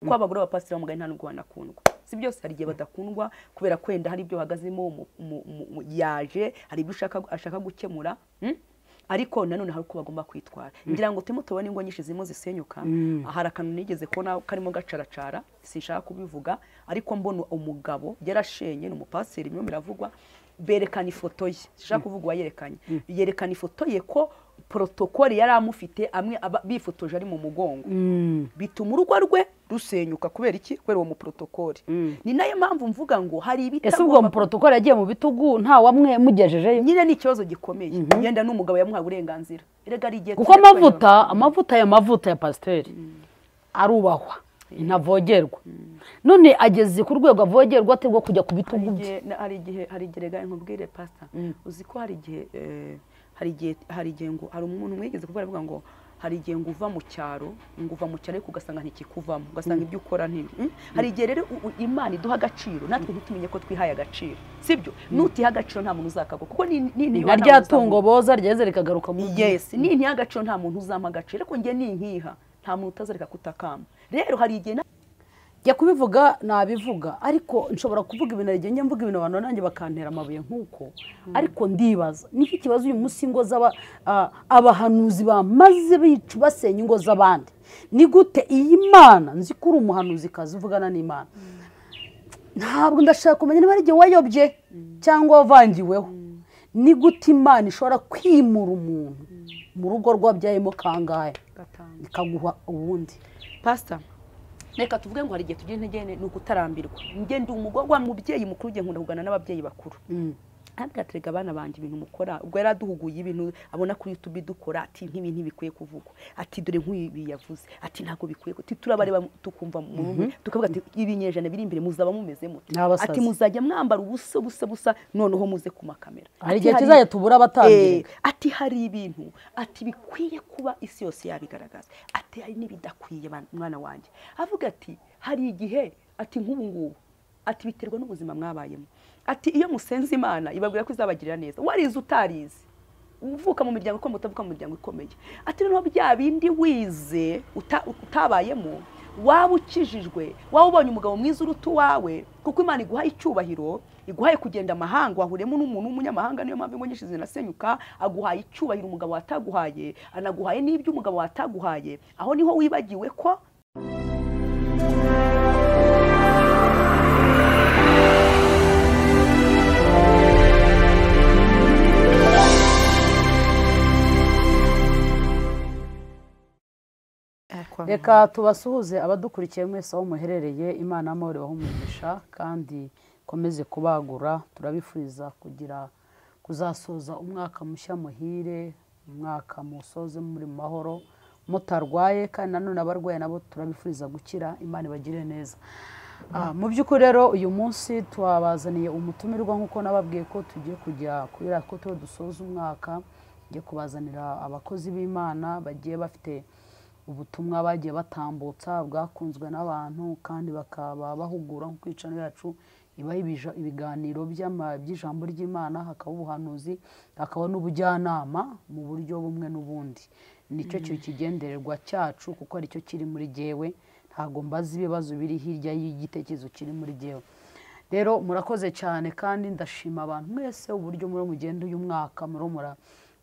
ko abagore b'abapasiteri b'umugani nta nubwo banakundwa si byose hari igihe badakundwa kubera kwenda hari ibyo bahagazemo yaje hari ibyo ashaka gukemura ariko nanone hari uko bagomba kwitwara ngira ngo turimo tubone ingo nyinshi zirimo zisenyuka hari akantu nigeze kubona karimo gacaracara sinshaka kubivuga ariko mbona umugabo yarashenye n'umupasiteri imwe miravugwa berekana ifoto ye sinshaka kuvuga uwayerekanye yerekana ifoto ye ko protokoli yari amufite amwe bifotoje ari mu mugongo bituma urugo rwe rusenyuka kubera iki kubera uwo mu protokoli ni nayo mpamvu mvuga ngo hari ibitagomba ese ubwo mu protokoli yagiye mu bitugu nta wamwe mugejeje nyine ni ikibazo gikomeye yenda n'umugabo yamuhaye uburenganzira erega ari igihe kuko amavuta ya pasiteri arubahwa ntavogerwa none ageze ku rwego avogerwa ategwa kujya ku bitugu bye hari igihe rega nkubwire pastor uzi ko hari igihe ngo hari umuntu mwigeze kuvuga avuga ngo hari igihe ngo uva mu cyaro ariko ugasanga ntikikuvamo ugasanga ibyo ukora hari igihe rero Imana iduha agaciro natwe ntitumenye ko twihaye agaciro sibyo nutiha agaciro nta muntu uzakagwa kuko na rya tungo boza ryeze rikagaruka mu yes nintiha agaciro nta muntu uzampa agaciro ariko njye ninkiha nta muntu utazareka kutakamba rero hari igihe jya kubivuga nabivuga ariko nshobora kuvuga ibintu igihe njye mvuga ibintu abantu nanjye bakantera amabuye nk'uko ariko ndibaza niki kibazo uyu munsi ingo abahanuzi bamaze bicu basenya ingo z'abandi ni gute iyi Mana nzi ko uri umuhanuzi kazi uvugana n'Imana ntabwo ndashaka kumenya niba ari igihe wayobye cyangwa wavangiweho ni gute Imana ishobora kwimura umuntu mu rugo rwabyayemo kangahe ikaguha ubundi pastor reka tuvuge ngo hari igihe tugira intege ni ukutarambirwa njye ndi umugorwa mubyeyi mukuru ugiye nkunda kugana n'ababyeyi bakuru ntabwaterega abana banje ibintu mukora ubwo yari aduhuguye ibintu abona kuri YouTube dukora ati nk'ibintu bikwiye kuvugwa ati dore nk'ibi yavuze ati ntago bikwiye ati turabareba tukumva mu tukavuga ati ibinyejana biri imbere muzaba mumeze mute ati muzajya mwambara ubusa noneho muze ku makamera hari igihe kizaye tubura abatambire ati hari ibintu ati bikwiye kuba isi yose yabigaragaza ati hari n'ibidakwiye mwana wanjye avuga ati hari igihe ati nk'ubu ngubu ati biterwa n'ubuzima mwabayemo ati iyo musenze Imana ibabwira ko izabagirira neza warize utarize uvuka mu miryango ikomeye utavuka mu miryango ikomeye ati no bya bindi wize utabayemo waba ukijijwe waba ubonye umugabo mwiza uruta wawe kuko Imana iguhaye icyubahiro iguhaye kugenda amahanga wahuremo n'umuntu w'umunyamahanga niyo mpamvu ingo nyinshi zinasenyuka aguhaye icyubahiro umugabo wataguhaye anaguhaye n'ibyo umugabo wataguhaye aho niho wibagiwe ko reka tubasuhuze abadukurikiye mwese aho muherereye Imana amahoro bahumugisha kandi komeze kubagura turabifuriza kuzasoza umwaka mushya muhire umwaka musoze muri mahoro mutarwaye kandi nanone abarwaye nabo turabifuriza gukira Imana ibagire neza mu by'ukuri rero uyu munsi twabazaniye umutumirwa nk'uko nababwiye ko tugiye kujya kubera ko dusoza umwaka ngiye kubazanira abakozi b'Imana bagiye bafite ubutumwa bagiye batambutsa bwakunzwe n'abantu kandi bakaba bahugura nko kwicano yacu ibaho ibiganiro by'ijambo ry'Imana hakaba ubuhanuzi hakaba n'ubujyanama mu buryo bumwe n'ubundi nicyo kigendererwa cyacu kuko aricyo kiri muri jewe ntago mbaza ibibazo biri hirya y'igitekerezo kiri muri jewe rero murakoze cyane kandi ndashima abantu mwese uburyo muri mugenda uyu mwaka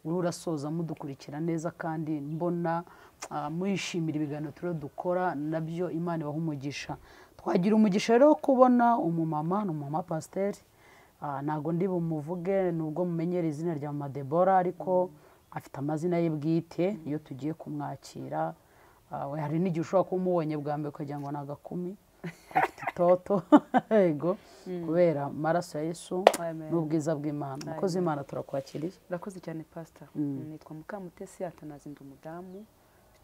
urasoza mudukurikira neza kandi mbona mwishimira ibiganiro turo dukora nabyo Imana ibaha umugisha twagira umugisha rero kubona umumama pasiteri ntago ndi bumuvuge nubwo mumenyera izina rya Mama Deborah ariko afite amazina ye bwite iyo tugiye kumwakira hari n'igihe ushobora kuba umubonye bwa mbere ukagira ngo ni agakumi afite itoto yego kubera amaraso ya Yesu n'ubwiza bw'Imana mukozi Imana turakwakiriye urakoze cyane pastor nitwa Mukamutesi Atanazinda umudamu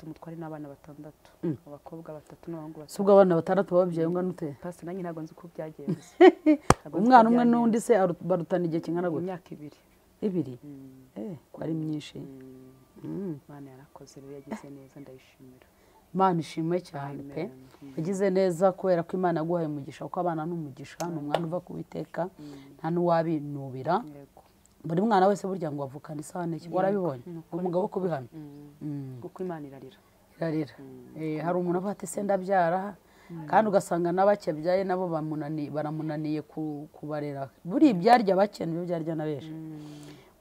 umutware n'abana 6 abakobwa 3 n'abahungu 3 subwo abana 6 babyaye ungana ute pastor nanjye ntago nzi uko byagenze umwana umwe n'undi se barutana igihe kingana gute imyaka 2 ko ari myinshi Imana yarakoze rero yagize neza ndayishimira Imana ishimwe cyane pe yagize neza kubera ko Imana yaguhaye umugisha uko abana n'umugisha n'umwana uva kubiteka nta n'uwabinubira buri mwana wese burya ngo avukana isahane warabibonye umugabo ko bihamye kuko Imana irarira hari umuntu avuga ati se ndabyara kandi ugasanga n'abakebyaye nabo baramunaniye kubarera buri ibyarya bake nibyo byarya na benshi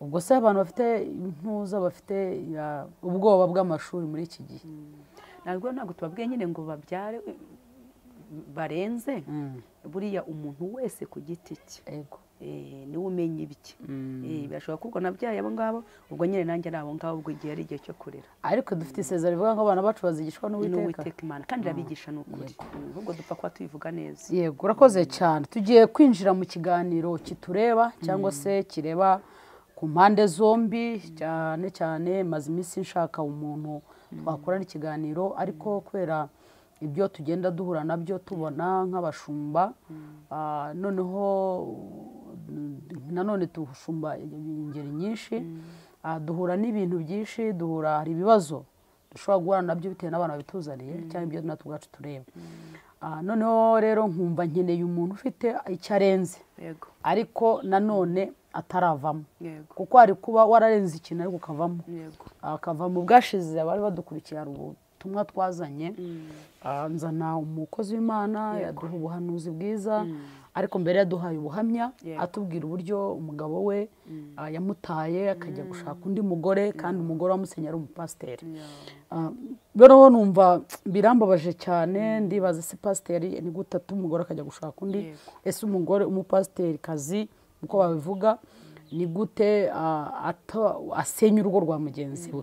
ubwo se abantu bafite impuza bafite ubwoba bw'amashuri muri iki gihe ntabwo tubabwiye nyine ngo babyare barenze buriya umuntu wese ku giti cye niwe umenya ibye birashoboka ko ubwo nabyaye abo ngabo ubwo nyine nanjye ari abo ngabo ubwo igihe ari igihe cyo kurera ariko dufite isezerano rivuga ngo abana bacu bazigishwa n'uwiteka Imana kandi irabigisha ni ukuri ahubwo dupfa kuba tubivuga neza yego urakoze cyane tugiye kwinjira mu kiganiro kitureba cyangwa se kireba ku mpande zombi cyane cyane maze iminsi nshaka umuntu twakorana ikiganiro ariko kubera ibyo tugenda duhura nabyo tubona nk'abashumba noneho nanone dushumba ingeri nyinshi duhura n'ibintu byinshi duhura hari ibibazo dushobora guhura nabyo bitewe n'abana babituzaniye cyangwa ibyo natwe ubwacu tureba noneho rero nkumva nkeneye umuntu ufite icyo arenze ariko nanone ataravamo kuko hari kuba wararenze ikintu ariko ukavamo akavamo bwashize abari badukurikiye hari ubutumwa twazanye nzana umukozi w'Imana yaduha ubuhanuzi bwiza ariko mbere yaduhaye ubuhamya atubwira uburyo umugabo we yamutaye akajya gushaka undi mugore kandi umugore wamusenye ari umupasiteri rero numva birambabaje cyane ndibaza se pasiteri ni gute umugore akajya gushaka undi ese umugore umupasiteri kazi uko babivuga ni gute asenya urugo rwa mugenzi we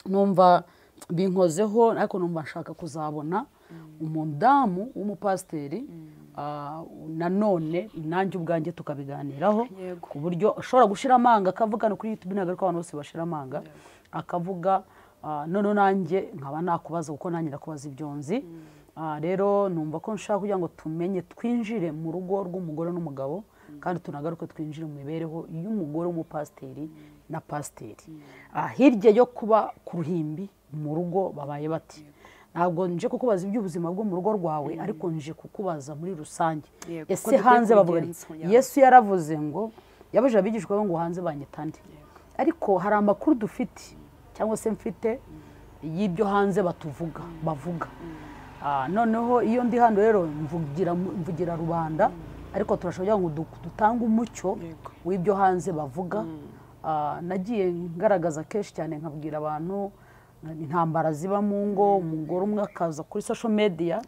numva binkozeho ariko numva nshaka kuzabona umudamu w'umupasiteri nanone nanjye ubwanjye tukabiganiraho ku buryo ashobora gushira amanga akavugana kuri YouTube ntabwo ariko abantu bose bashira amanga akavuga none nanjye nkaba nakubaza kuko nanjye ndakubaza ibyonzi rero numva ko nshaka kugira ngo tumenye twinjire mu rugo rw'umugore n'umugabo kandi tunagaruke twinjire mu mibereho y'umugore w'umupasiteri na pasiteri hirya yo kuba ku ruhimbi mu rugo babaye bati ntabwo nje kukubaza iby'ubuzima bwo mu rugo rwawe ariko nje kukubaza muri rusange ese hanze bavuga Yesu yaravuze ngo yabajije abigishwa ngo hanze banyitande ariko hari amakuru dufite cyangwa se mfite y'ibyo hanze bavuga noneho iyo ndi hano rero mvugira rubanda ariko turashobora ngo dutange umucyo w'ibyo hanze bavuga nagiye ngaragaza kenshi cyane nkabwira abantu intambara ziba mu ngo umugore umwe akaza kuri social media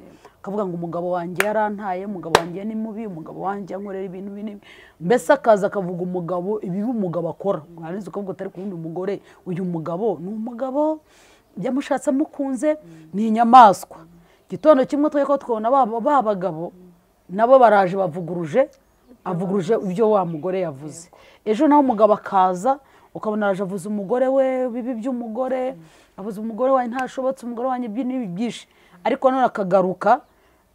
akavuga ngo umugabo wanjye yarantaye umugabo wanjye ni mubi umugabo wanjye yankorera ibintu binini mbese akaza akavuga umugabo ibibi umugabo akora mwarinze ukavuga atari kundi umugore uyu mugabo ni umugabo byamushatse amukunze ni inyamaswa gitondo kimwe tweko twona babagabo nabo baraje avuguruje ibyo wa mugore yavuze ejo naho umugabo akaza ukabona araje avuze umugore we bibi by'umugore avuze umugore wanjye ntashobotse umugore wanjye n'ibi byinshi ariko none akagaruka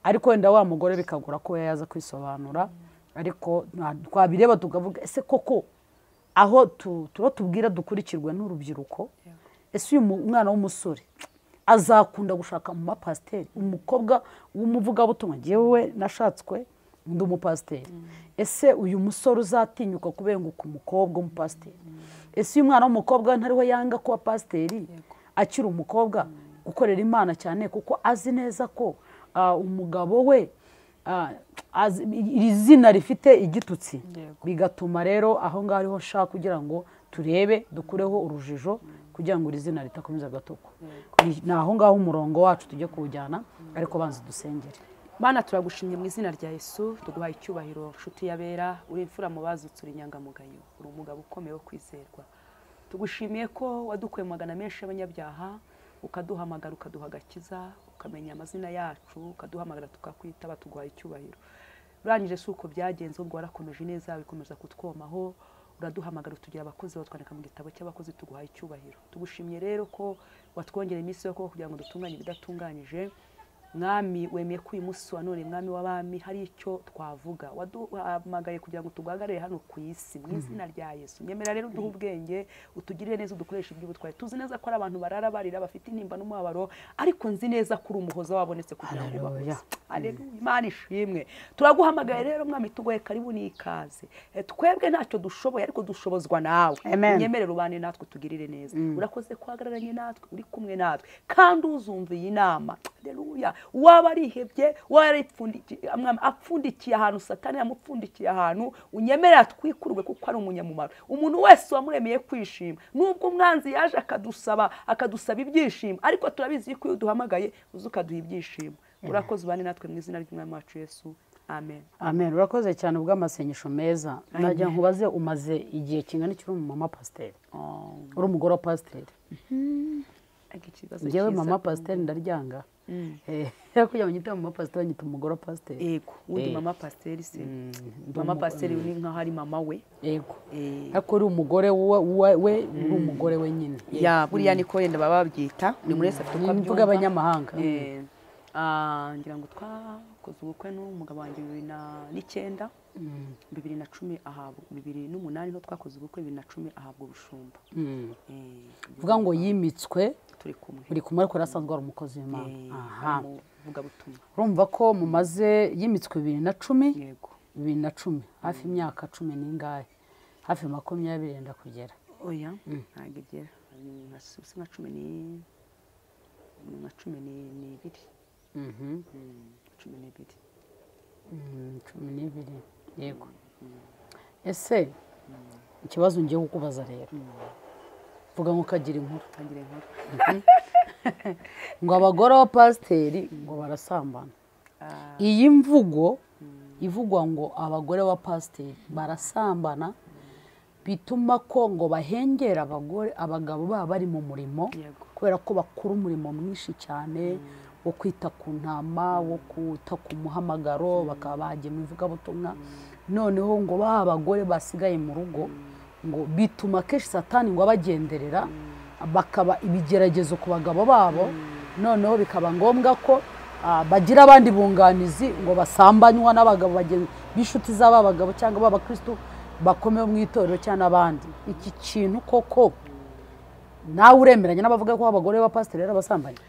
ariko wenda wa mugore bikagura ko yaza kwisobanura ariko twabireba tukavuga ese koko aho tubwira dukurikirwe n'urubyiruko ese uyu mwana w'umusore azakunda gushaka mu mapasiteri umukobwa w'umuvugabutumwa yewe nashatswe ndi umupasiteri ese uyu musore uzatinyuka kubenguka umukobwa w'umupasiteri ese uyu mwana w'umukobwa ntariho yanga kuba pasiteri akiri umukobwa gukorera Imana cyane kuko azi neza ko umugabo we iri zina rifite igitutsi bigatuma rero aho ngaho ariho nshaka kugira ngo turebe dukureho urujijo kugira ngo iri zina ritakomeza gatuko ni aho ngaho umurongo wacu tujye kuwujyana ariko banza dusengere. Mana turagushimye mu izina rya Yesu tuguhaye icyubahiro nshuti yabera uri imfura mu bazutse uri inyangamugayo uri umugabo ukomeye wo kwizerwa tugushimiye ko wadukuye mu magana menshi y'abanyabyaha ukaduhamagara ukaduha agakiza ukamenya amazina yacu ukaduhamagara tukakwitaba tuguhaye icyubahiro urangije si uko byagenze ubwo warakomeje neza bikomeza kutwomaho uraduhamagara tugira abakozi batwandika mu gitabo cy'abakozi tuguhaye icyubahiro tugushimye rero ko watwongera iminsi yo kugira ngo dutunganye ibidatunganyije mwami wemeye ko uyu munsi wa none mwami w'abami hari icyo twavuga waduhamagaye kugira ngo tugahagarare hano ku isi mu izina rya Yesu nyemera rero uduhe ubwenge utugirire neza udukoresha iby'ubutwari tuzi neza ko ari abantu barara barira bafite intimba n'umubabaro ariko nzi neza ko uri umuhoza wabonetse kugira ngo ubahoze Haleluya, Imana ishimwe. Turaguhamagaye rero mwami, tugoye karibu n'ikaze. Twebwe ntacyo dushoboye ariko dushobozwa nawe. Unyemerere ubane natwe tugirire neza. Urakoze kwagararanye natwe, uri kumwe natwe kandi uzumva iyi nama. Haleluya. Waba arihebye, apfundikiye ahantu Satani yamupfundikiye ahantu, unyemerera twikurwe kuko ari umunyamumaro. Umuntu wese wamuremeye kwishima, nubwo umwanzi yaje akadusaba ibyishimo, ariko turabizi ko iyo duhamagaye uzi ukaduha ibyishimo. Urakoze ubane natwe mu izina ry'Umwami wacu Yesu. Amen. Amen. Urakoze cyane ubw'amasengesho meza. Najya nkubaze, umaze igihe kingana iki uri mama pasiteri? Uri umugore wa pasiteri? Njyewe mama pasiteri ndaryanga. Kujya mu gitabo mama pasiteri nyita umugore wa pasiteri. Yego, undi mama pasiteri se. Mama pasiteri ni nka hari mama we. Yego. Ariko uri umugore we, uri umugore we nyine. Ya, buriya niko yenda baba babyita. Buri muri wese afite uko abyumva. Mvuga abanyamahanga. Ngira ngo twakoze ubukwe n'umugabo wanjye 2009, 2010 ahabwa 2008 no twakoze ubukwe 2010 ahabwa ubushumba. Vuga ngo yimitswe turi kumwe. Uri kumwe ariko rasanzwe ari umukozi w'Imana. Aha. Vuga butumwa. Urumva ko mumaze yimitswe 2010? Yego. 2010 hafi imyaka 10 n'ingahe? Hafi 20 yenda kugera. Oya, ntabwo igera. Nka 10 na 12. 12. Yego. Ese ikibazo ngiye kukubaza rero, vuga ngo kagira inkuru. Ngo abagore ba pasiteri ngo barasambana. Iyi mvugo ivugwa ngo abagore ba pasiteri barasambana bituma ko ngo bahengera abagabo baba bari mu murimo, kubera ko bakora umurimo mwinshi cyane wo kwita ku ntama, wo kwita ku muhamagaro, bakaba bagiye mu ivugabutumwa. Noneho ngo ba abagore basigaye mu rugo ngo bituma kenshi Satani ngo abagenderera, bakaba ibigeragezo ku bagabo babo. Noneho bikaba ngombwa ko bagira abandi bunganizi ngo basambanywa n'abagabo b'inshuti z'aba bagabo cyangwa b'abakristo bakomeye mu itorero cyangwa abandi. Iki kintu koko nawe uremeranya n'abavuga ko abagore ba pasiteri ari abasambanyi?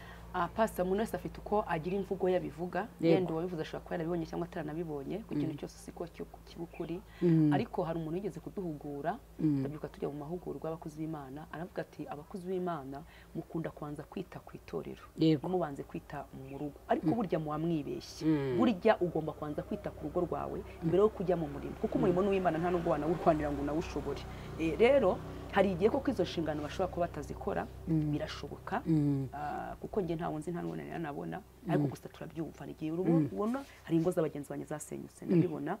Pastor umuntu wese afite uko agira imvugo yabivuga, yenda uwabivuze ashobora kuba yarabibonye cyangwa ataranabibonye, ku kintu cyose siko kibukuri. Ariko hari umuntu yigeze kuduhugura, ndabyuka tujya mu mahugurwa y'abakozi b'Imana, aravuga ati abakozi b'Imana mukunda kubanza kwita ku itorero, mubanze kwita mu rugo, ariko burya muwamwibeshye. Burya ugomba kubanza kwita ku rugo rwawe mbere yo kujya mu murimo, kuko umurimo n'uw'Imana nta nubwo wanawurwanira ngo nawushobore. Rero hari igihe koko izo nshingano bashobora kuba batazikora, birashoboka, kuko nge nta wunzi nta n'ubonanira nabona, ariko gusa turabyumva. Igihe ubona hari ingo z'abagenzi banjye zasenyutse, ndabibona,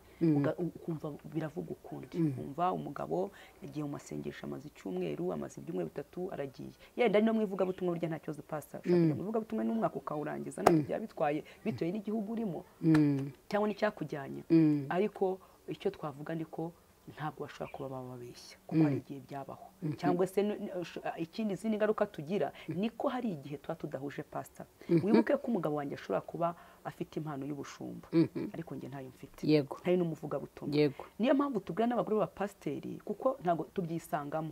ukumva biravuga ukundi. Ukumva umugabo yagiye mu masengesho amaze icyumweru, amaze ibyumweru 3 aragiye. Yenda no mwivuga butumwa burya nta cyozo pastor, ushaka mwivuga butumwa n'umwaka ukawurangiza ntabwo bya bitwaye bitoye n'igihugu urimo cyangwa n'icyakujyanye. Ariko icyo twavuga ndiko ntabwo bashobora kuba bababeshya, kuko hari igihe byabaho. Cyangwa se ikindi zindi ngaruka tugira niko hari igihe tuba tudahuje pastor. Wibuke ko umugabo wanjye ashobora kuba afite impano y'ubushumba, ariko nge ntayo mfite, ntari n'umuvuga butumwa. Niyo mpamvu tubwira n'abagore ba pasiteri, kuko ntabwo tubyisangamo,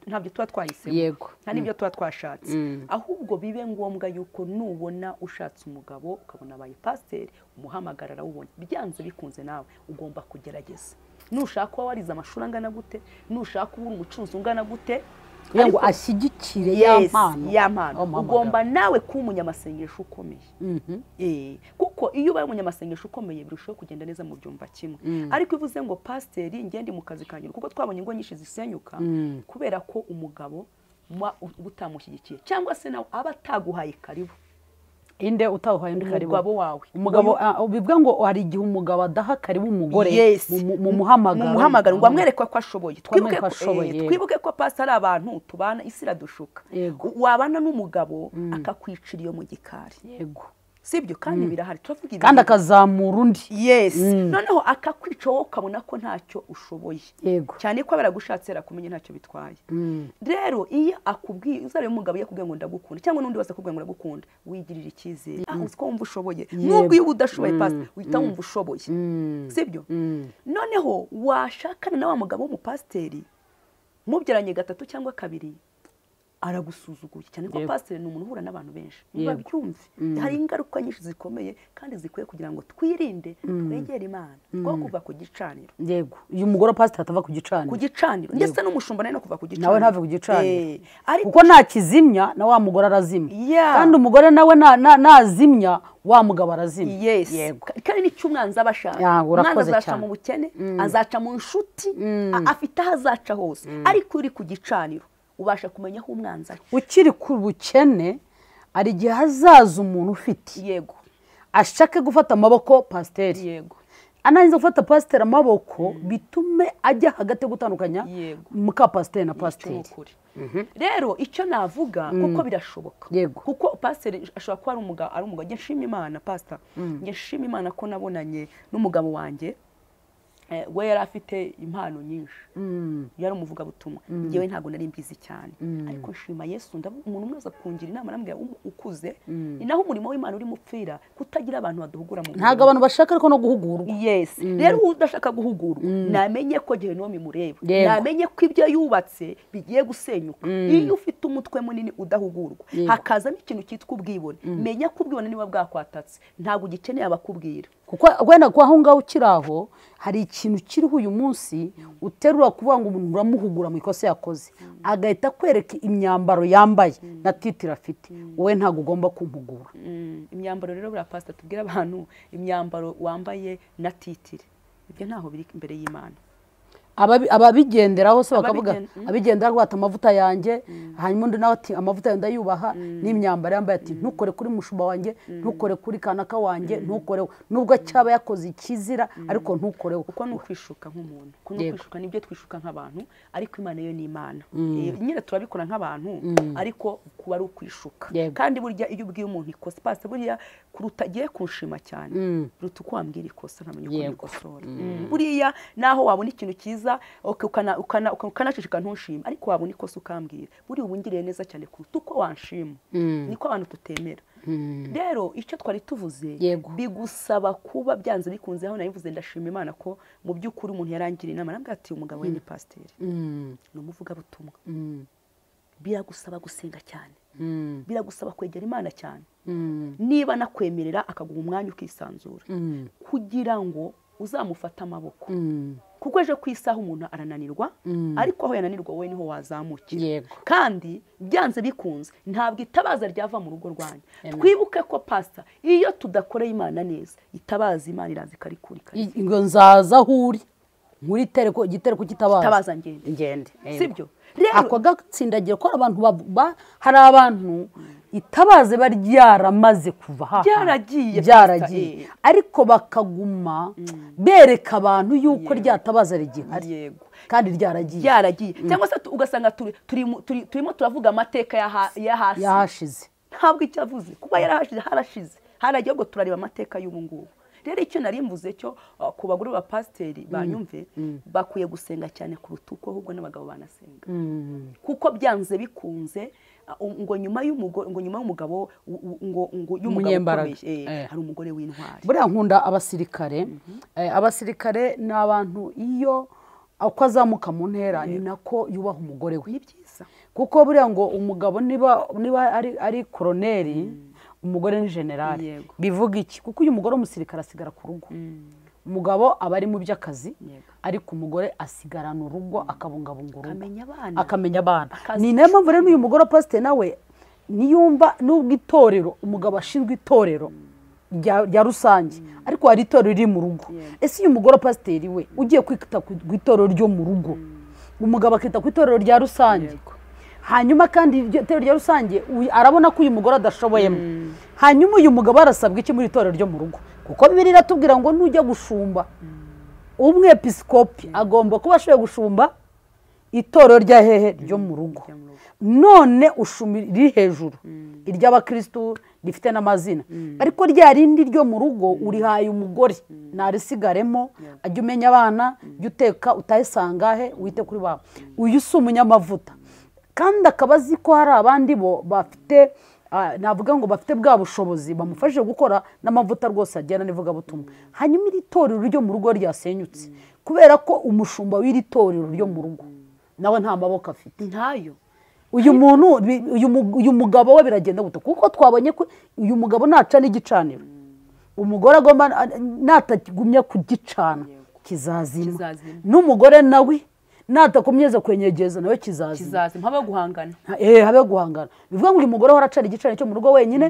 ntabyo tuba twahisemo, nta n'ibyo tuba twashatse. Ahubwo bibe ngombwa yuko nubona ushatse umugabo ukabona abaye pasiteri, umuhamagara arawubonye, byanze bikunze nawe ugomba kugerageza. Nushaka kuba warize amashuri angana gute, nushaka kuba umucuruzi ungana gute, kugira ngo ashyigikire ya mpano, ugomba nawe kuba umunyamasengesho ukomeye. Kuko iyo ubaye umunyamasengesho ukomeye birushaho kugenda neza mu byumba kimwe. Ariko ivuze ngo pasiteri ngende mu kazi kanjye, kuko twabonye ingo nyinshi zisenyuka kubera ko umugabo utamushyigikiye, cyangwa se nawe aba ataguhaye karibu. Inde utawuhaye undi karibu? Umugabo wawe. Umugabo bivuga ngo hari igihe umugabo adaha karibu umugore mu muhamagaro, ngo amwereke ko ashoboye. Twibuke ko pastor ari abantu tubana, isi iradushuka. Wabana n'umugabo akakwicira iyo mu gikari. Yego. Sibyo kandi birahari, turavuga ibi kandi akazamura undi. Noneho akakwica wowe ukabona ko ntacyo ushoboye, cyane ko baragushatse arakumenye ntacyo bitwaye. Rero iyo akubwiye uzare umugabo yakubwiye ngo ndagukunda, cyangwa n'undi wese akubwiye ngo ndagukunda, wigirira icyizere, uzi ko wumva ushoboye. Nubwo iyo udashoboye pastor uhita wumva ushoboye, sibyo? Noneho washakana na wa mugabo w'umupasiteri mubyaranye 3 cyangwa 2, aragusuzuguye cyane ko Yego. pasiteri ni umuntu uhura n'abantu benshi Yego. babyumve hari ingaruka nyinshi zikomeye kandi zikwiye kugira ngo twirinde twegere Imana two kuva ku gicaniro yego uyu mugore wa pasiteri atava ku gicaniro ku gicaniro ndetse n'umushumba nawe no kuva ku gicaniro nawe ntave ku gicaniro ariko kuko nta kizimya na wa mugore arazimya Yeah. kandi umugore nawe nazimya wa mugabo arazimya yes kandi nicyo umwanzi aba ashaka Ya, urakoze umwanzi azaca cyane. mu bukene azaca mu nshuti afite aho azaca hose ariko uri ku gicaniro ubasha kumenya aho umwanzi ari ukiri ku bukene hari igihe hazaza umuntu ufite yego ashake gufata amaboko pasiteri yego ananiza gufata pasiteri amaboko bitume ajya hagati yo gutandukanya Yego. muka pasiteri na Icyo ni pasiteri ukuri. rero icyo navuga kuko birashoboka Yego. kuko pasiteri ashobora kuba ari umugabo njye nshima Imana pasita njye nshima Imana ko nabonanye n'umugabo wanjye we yari afite impano nyinshi yari umuvugabutumwa ngewe ntabwo nari mbizi cyane ariko nshima Yesu umuntu umwe aza kungira inama arambwira ukuze ni naho umurimo w'Imana uri mupfira kutagira abantu baduhugura mu ntabwo abantu bashaka ariko no guhugurwa yes rero udashaka guhugurwa namenye ko Gehinomu imureba Yego. namenye ko ibyo yubatse bigiye gusenyuka iyo ufite umutwe munini udahugurwa Yego. hakazamo ikintu cyitwa ubwibone menya ko ubwibone niba bwakwatatse ntabwo ugikeneye abakubwira kuko wenda ko aho ngaho ukiri aho hari ikintu kiriho uyu munsi uterura kuvuga ngo umuntu uramuhugura mu ikosa yakoze agahita akwereka imyambaro yambaye na titire afite wowe ntabwo ugomba kumpugura imyambaro rero buriya pasita tubwira abantu imyambaro wambaye na titire ibyo ntaho biri imbere y'Imana ababigenderaho se bakavuga abigendera rwata amavuta yanjye hanyuma undi nawe ati amavuta yanjye ndayubaha n'imyambaro yambaye ati ntukore kuri mushumba wanjye ntukore kuri kanaka wanjye ntukoreho nubwo cyaba yakoze ikizira ariko ntukoreho kuko ni ukwishuka nk'umuntu kuko ni ukwishuka nibyo twishuka nk'abantu ariko Imana yo ni Imana nyine turabikora nk'abantu ariko kuba ari ukwishuka kandi burya iyo ubwiye umuntu ikosa pasita burya kuruta agiye kunshima cyane ruta uko wambwira ikosa ntamenya uko nikosora buriya naho wabona ikintu cyiza ukanacishika ntushima ariko wabona ikosa ukambwira buri ubungiriye neza cyane kuruta uko wanshima niko abantu tutemera rero icyo twari tuvuze bigusaba kuba byanze bikunze aho nabivuze ndashima Imana ko mu by'ukuri umuntu yarangira inama nambwa ati umugabo we ni pasiteri ni umuvugabutumwa biragusaba gusenga cyane biragusaba kwegera Imana cyane niba nakwemerera akaguha umwanya ukisanzura kugira ngo uzamufata amaboko kuko ejo ku isaha umuntu arananirwa ariko aho yananirwa wowe niho wazamukira kandi byanze bikunze ntabwo itabaza ryava mu rugo rwanyu twibuke ko pasita iyo tudakoreye Imana neza itabaza Imana iraza ikarikurika ngo nzaza aho uri muri igitereko kitabaza ngende sibyo ako gatsindagira ko hari abantu itabaze bari ryaramaze kuva haha byaragiye ariko bakaguma bereka abantu yuko ryatabaza rigihari kandi ryaragiye cyangwa se ugasanga turimo turavuga amateka yahashize ntabwo icyo avuze kuba yarahashize harashize haragiye ngo turareba amateka y'ubu ngubu rero icyo nari mvuze cyo ku bagore ba pasiteri banyumve bakwiye gusenga cyane kuruta uko ahubwo n'abagabo banasenga kuko byanze bikunze ngo nyuma y'umugabo ukomeye hari umugore w'intwari buriya nkunda abasirikare ni abantu iyo uko azamuka mu ntera ni nako yubaha umugore we ni byiza kuko buriya ngo umugabo niba ari koroneri umugore ni generali bivuga iki kuko uyu mugore w'umusirikare asigara ku rugo umugabo aba ari mu by'akazi ariko umugore asigarana urugo akabungabunga urugo akamenya abana ni nayo mpamvu rero n'uyu mugore wa pasiteri nawe niyumva n'ubwo itorero umugabo ashinzwe itorero rya rusange ariko hari itorero riri mu rugo ese uyu mugore wa pasiteri we ugiye kwita ku itorero ryo mu rugo umugabo akita ku itorero rya rusange hanyuma kandi itorero rya rusange arabona ko uyu mugore adashoboyemo hanyuma uyu mugabo arasabwa iki muri itorero ryo mu rugo kuko Bibiliya iratubwira ngo nujya gushumba umwepiskopi agomba kuba ashoboye gushumba itorero rya hehe ryo mu rugo none ushumi riri hejuru iry'abakristo rifite n'amazina ariko rya rindi ryo mu rugo urihaye umugore narisigaremo ajya umenya abana jya uteka utayisangahe wite kuri babo uyu si umunyamavuta kandi akaba azi ko hari abandi bo bafite navuga ngo bafite bwa bushobozi bamufashije gukora n'amavuta rwose agenda n'ivugabutumwa hanyuma iri torero ryo mu rugo ryasenyutse kubera ko umushumba w'iri torero ryo mu rugo nawe nta maboko afite ntayo uyu muntu uyu mugabo we biragenda gute kuko twabonye ko uyu mugabo naca n'igicaniro umugore agomba natagumye kugicana kizazima n'umugore nawe natakomyeza kwenyegeza nawe kizazima habe guhangana habe guhangana bivuga ngo uyu mugore ahora acana igicaniro cyo mu rugo wenyine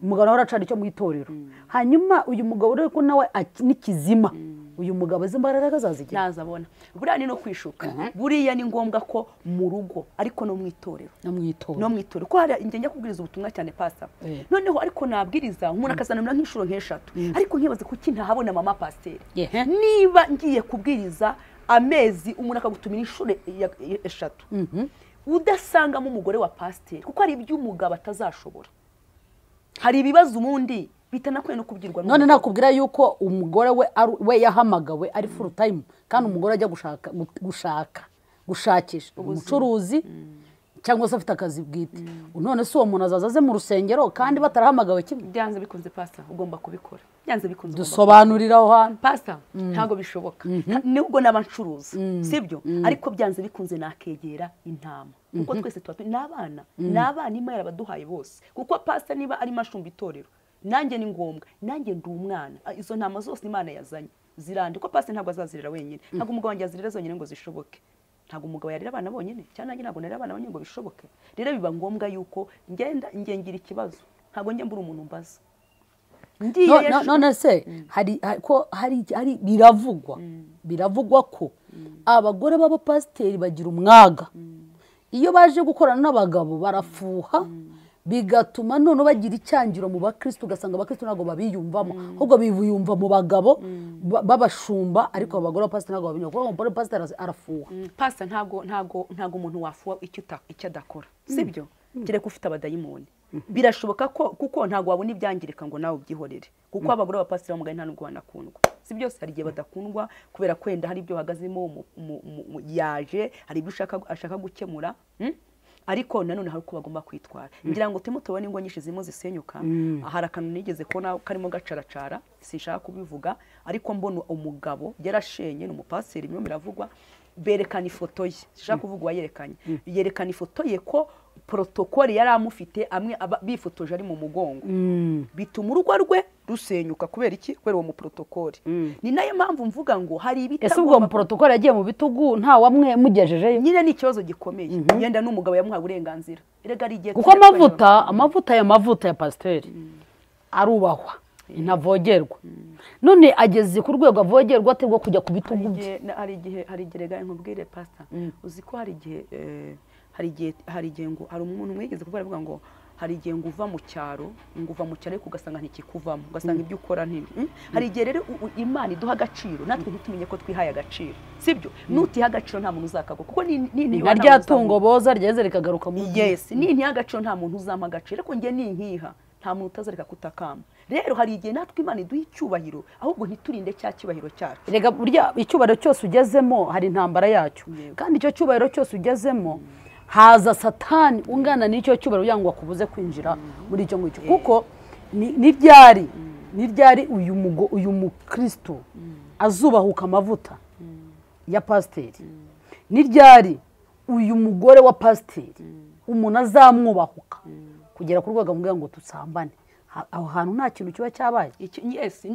umugabo ahora acana icyo mu itorero hanyuma uyu mugabo rero ko nawe n'ikizima uyu mugabo imbaraga zazigira nazabona buriya ni no kwishuka buriya ni ngombwa ko mu rugo ariko no mu itorero no mu itorero ko hari njye njya kubwiriza ubutumwa cyane pastor noneho ariko nabwiriza umuntu akazanamira nk'inshuro nk'eshatu ariko nkibaze kuki ntahabona mama pasteur niba ngiye kubwiriza amezi umuntu akagutumira inshuro eshatu udasangamo umugore wa pasteur kuko hari iby'umugabo atazashobora hari ibibazo umundi bitanakwiye no kubwirwa none nakubwira yuko umugore we yahamagawe ari full time kandi umugore ajya gushakisha umucuruzi cyangwa se afite akazi bwite none se uwo muntu azazaze mu rusengero kandi batarahamagawe kimwe byanze bikunze pastor ugomba kubikora byanze bikunze dusobanurira aho hantu pastor ntago bishoboka nubwo n'abancuruzi sibyo ariko byanze bikunze nakegera intama kuko twese n'abana Imana yarabaduhaye bose kuko pastor niba ari mashumba itorero nanjye ni ngombwa nanjye ndi umwana izo ntama zose Imana yazanye zirande ko pastor ntabwo azazirira wenyine ntabwo umugabo wanjye azirira zonyine ngo zishoboke ntabwo umugabo yarira abana bonyine cyane nanjye ntabwo narira abana bonyine ngo bishoboke rero biba ngombwa yuko ngira ikibazo ntabwo njye mbura umuntu mbaza none se hari biravugwa ko abagore b'abapasiteri bagira umwaga iyo baje gukorana n'abagabo barafuha bigatuma none bagira icyangiro mu bakristo ugasanga abakristo ntabwo babiyumvamo ahubwo biyumva mu bagabo babashumba ariko abagore b'abapasiteri ntabwo babinyumva kuko umugore w'abapasiteri arafuha pastor ntabwo umuntu wafuha icyo adakora sibyo kereka ufite abadayimoni birashoboka ko kuko ntabwo wabona ibyangirika ngo nawe ubyihorere kuko abagore b'abapasiteri bamugari nta nubwo banakundwa si byose hari igihe badakundwa kubera kwenda hari ibyo bahagazemo yaje hari ibyo ashaka gukemura ariko nanone hari uko bagomba kwitwara ngira ngo tubone ingo nyinshi zirimo zisenyuka hari akantu nigeze kubona karimo gacaracara sinshaka kubivuga ariko mbona umugabo yarashenye ni umupasiteri bimwe biravugwa berekana ifoto ye sinshaka kuvuga yerekana ifoto ye ko protokoli yari amufite amwe bifotoje ari mu mugongo bituma urugo rwe rusenyuka kubera iki kubera uwo mu protokoli ni nayo mpamvu mvuga ngo hari ibitagomba ese ubwo mu protokoli yagiye mu bitugu nta wamwe mugejeje nyine ni ikibazo gikomeye yenda n'umugabo yamuhaye uburenganzira erega ari igihe kuko amavuta ya pasiteri arubahwa ntavogerwa none ageze ku rwego avogerwa ategwa kujya ku bitugu bye hari igihe rega nkubwire pastor uzi ko hari igihe ngo hari umuntu mwigeze kuvuga avuga ngo hari igihe ngo uva mu cyaro ariko ugasanga ntikikuvamo ugasanga ibyo ukora hari igihe rero Imana iduha agaciro natwe ntitumenye ko twihaye agaciro sibyo nutiha agaciro nta muntu uzakagwa kuko na rya tungo boza ryeze rikagaruka mu nintiha agaciro nta muntu uzampa agaciro ariko njye ninkiha nta muntu utazareka kutakamba rero hari igihe natwe Imana iduha icyubahiro ahubwo ntiturinde cya cyubahiro cyacu rega burya icyubahiro cyose ugezemo hari intambara yacyo kandi icyo cyubahiro cyose ugezemo haza satani ungana n'icyo cyubahiro kugira ngo akubuze kwinjira muri icyo ngicyo kuko niryari uyu mukristo azubahuka amavuta ya pasiteri niryari uyu mugore wa pasiteri umuntu azamwubahuka kugera ku rwego amubwira ngo dusambane aho hantu nta kintu kiba cyabaye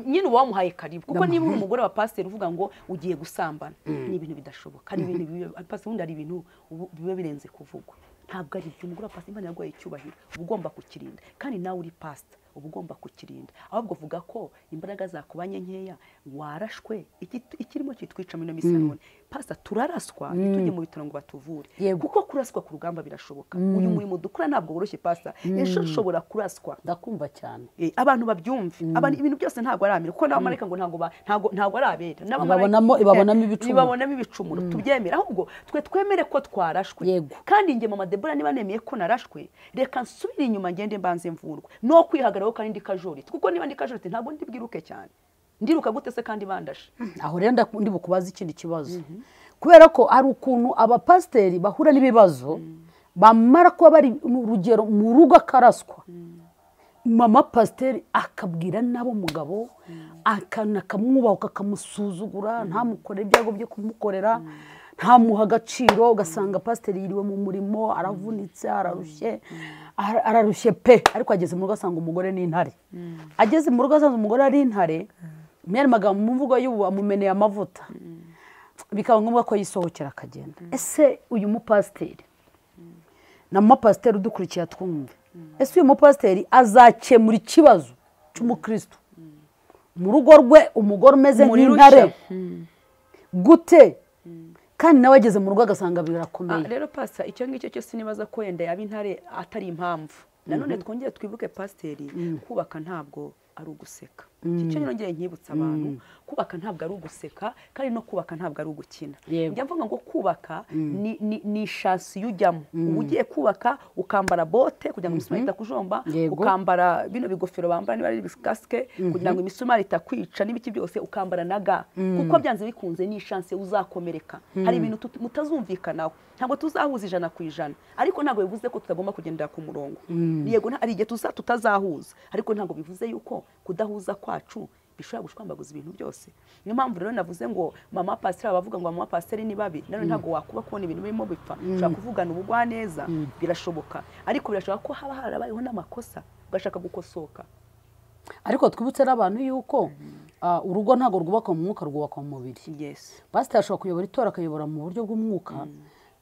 nyine uba wamuhaye karibu kuko niba uri umugore wa pasiteri uvuga ngo ugiye gusambana ni ibintu bidashoboka hari ibintu pasiteri hari ibintu biba birenze kuvugwa ntabwo ari ibyo umugore wa pasiteri Imana yaguhaye icyubahiro uba ugomba kukirinda kandi nawe uri pasiteri uba ugomba kukirinda ahubwo vuga ko imbaraga zakubanye nkeya warashwe ikirimo kitwica muri misa none pasta turaraswa tujye mu bitaro ngo batuvure kuko kuraswa ku rugamba birashoboka uyu murimo dukora ntabwo woroshye pasta ejo ushobora kuraswa ndakumva cyane abantu babyumve abantu ibintu byose ntabwo aramira kuko n'abamarika ngo ntabwo arabera ibabonamo ibicumuro tubyemera ahubwo twe twemere ko twarashwe kandi njye mama Debora niba nemeye ko narashwe reka nsubire inyuma ngende mbanze mvurwa no kwihagararaho kandi ndikajorite kuko niba ndikajorite ntabwo ndibwiruke cyane ndiruka gute se kandi bandashe aho rero ndi bukubaza ikindi kibazo kubera ko ari ukuntu abapasiteri bahura n'ibibazo bamara kuba bari urugero mu rugo akaraswa mama pasiteri akabwira nabo mugabo akamwubahuka akamusuzugura ntamukore ibyago byo kumukorera ntamuha agaciro ugasanga pasiteri yiriwe mu murimo aravunitse ararushye pe ariko ageze mu rugo asanga umugore ni intare ageze mu rugo asanga umugore ari intare mwene magambo mu mvugo y'ubu amumeneye amavuta bikaba ngombwa ko yisohokera akagenda ese uyu mupasiteri na mupasiteri udukurikiye twumve ese uyu mupasiteri azakemura ikibazo cy'umukristo mu rugo rwe umugore umeze nk'intare gute kandi nawe ageze mu rugo agasanga birakomeye rero pasa icyo ngicyo cyose nibaza ko wenda yaba intare atari impamvu nanone twongere twibuke pasiteri kubaka ntabwo ari uguseka icyo nyine nkibutsa abantu kubaka ntabwo ari uguseka kandi no kubaka ntabwo ari ugukina njya mvuga ngo kubaka ni ishasi ujyamo uba ugiye kubaka ukambara bote kugira ngo imisumari itakujomba ukambara bino bigofero bambara niba ari ibikasike kugira ngo imisumari itakwica n'ibiki byose ukambara na ga kuko byanze bikunze ni ishasi uzakomereka hari ibintu mutazumvikanaho ntabwo tuzahuza 100%, ariko ntabwo bivuze ko tutagomba kugendera ku murongo yego ari igihe tutazahuza ariko ntabwo bivuze yuko kudahuza kwacu bishobora gushwambaguza ibintu byose. Niyo mpamvu rero navuze ngo mama pasiteri bavuga ngo mama pasiteri ni babi none ntabwo wakuba kubona ibintu birimo bipfa ushaka kuvugana ubugwa neza birashoboka ariko birashoboka ko haba harabayeho n'amakosa ugashaka gukosoka. Ariko twibutse n'abantu yuko urugo ntabwo rwubakwa mu mwuka rwubakwa mu mubiri. Yes. Pasiteri ashobora kuyobora itora akayobora mu buryo bw'umwuka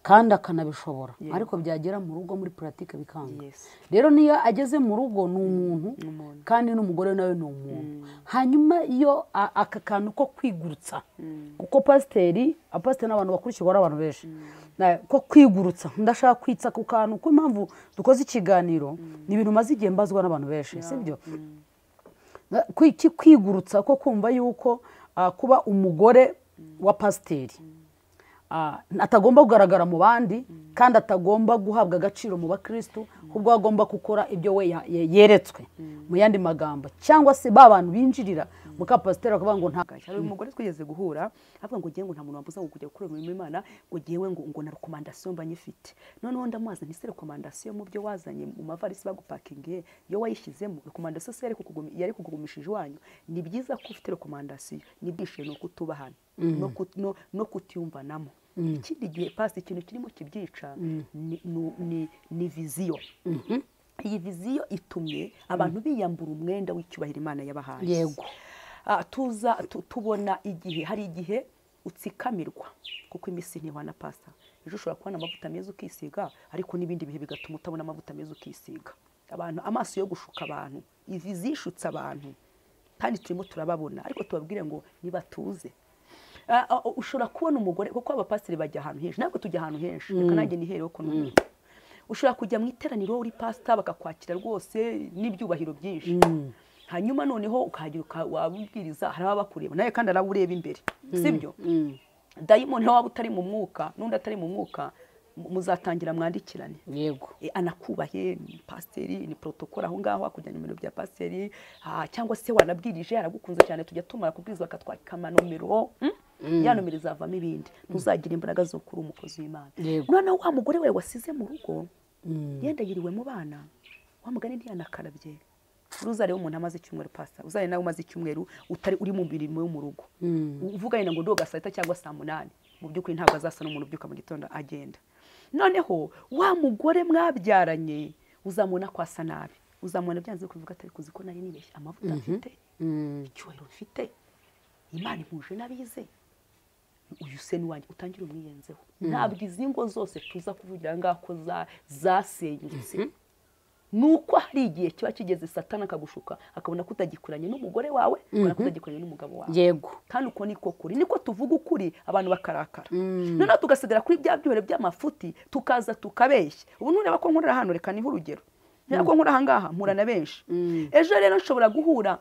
kandi akanabishobora ariko byagera mu rugo muri pratique bikanga. Rero niyo ageze mu rugo ni umuntu kandi n'umugore nawe ni umuntu. Hanyuma iyo aka kantu ko kwigurutsa kuko pasiteri n'abantu bakurikirwa ari abantu benshi ko kwigurutsa ndashaka kwitsa ku kantu ko impamvu dukoze ikiganiro ni ibintu maze igihe mbazwa n'abantu benshi sibyo kwigurutsa ko kumva yuko kuba umugore wa pasiteri atagomba kugaragara mu bandi kandi atagomba guhabwa agaciro mu bakristo kubwo agomba gukora ibyo we yeretswe mu yandi magambo cyangwa se bantu binjirira muka pasiteri akavuga ngo nta hari umugore twigeze guhura avuga ngo ngiye ngo nta muntu wambuza kujya gukora mu Imana ngo giyewe ngo na recommandation mba nyifite noneho ndamaza nise recommandation mu byo wazanye mu mavarisi bagupakingiye yo wayishyizemo recommandation se yari kugumishije wanyu ni byiza ko ufite recommandation ni bwishije no kutubahana no kutiyumvanamo. Ikindi gihe pasi ikintu kirimo kibyica ni viziyo. Iyi viziyo itumye abantu biyambura umwenda w'icyubahiro Imana yabahaye. Yego. Tubona igihe hari igihe utsikamirwa kuko imisi ntihwana pasta. Ejo ushobora kubona amavuta meza ukisiga ariko n'ibindi bihe bigatuma utabona amavuta meza ukisiga. Abantu amaso yo gushuka abantu, iviziyo ishutse abantu. Kandi turimo turababona ariko tubabwire ngo niba tuze ushobora kubona umugore kuko abapasiteri bajya ahantu henshi ntabwo tujya ahantu henshi reka nanjye nihereho ko n'umuntu ushobora kujya mu iteraniro uri pasita bakakwakira rwose n'ibyubahiro byinshi hanyuma noneho ukahagira wabubwiriza hari abakureba nawe kandi arabureba imbere sibyo dayimoni waba utari mu mwuka n'undi atari mu mwuka muzatangira mwandikirane. Yego. Anakubahe ni pasiteri ni protocol aho ngaho akujyanye mu biro bya pasiteri cyangwa se wanabwirije aragukunze cyane tujya tumara kubwiriza bakatwaka amanomero ya nomero zavamo ibindi ntuzagira imbaraga zo kuri umukozi w'Imana. Noneho wa mugore we wasize mu rugo yenda yiriwe mu bana wa mugani ntiyanakarabye uruzare w'umuntu amaze icyumweru pasta uzare nawe umaze icyumweru utari uri mu mirimo yo mu rugo uvuga yenda ngo ndoga saa 7 cyangwa saa 8 mu by'ukuri ntabwo azasa n'umuntu ubyuka mu gitondo agenda. Noneho wa mugore mwabyaranye uzamubona ko asa nabi uzamubona byanze kuvuga atari kuzi ko nari nibeshye amavuta afite icyubahiro mfite Imana impuje nabize uyu se n'uwanjye utangira umwiyenzeho ntabwo izingo zose tuza kuvugira ngako zasenyutse nuko hari igihe kiba kigeze Satani akagushuka akabona ko utagikuranye n'umugore wawe akabona ko utagikuranye n'umugabo wawe. Yego. Kandi uko niko kuri niko tuvuga ukuri abantu bakarakara noneho tugasigara kuri bya byuhere by'amafuti tukaza tukabeshya. Ubu nureba ko nkurira hano reka niho urugero nako nkura aha ngaha mpura na benshi ejo rero nshobora guhura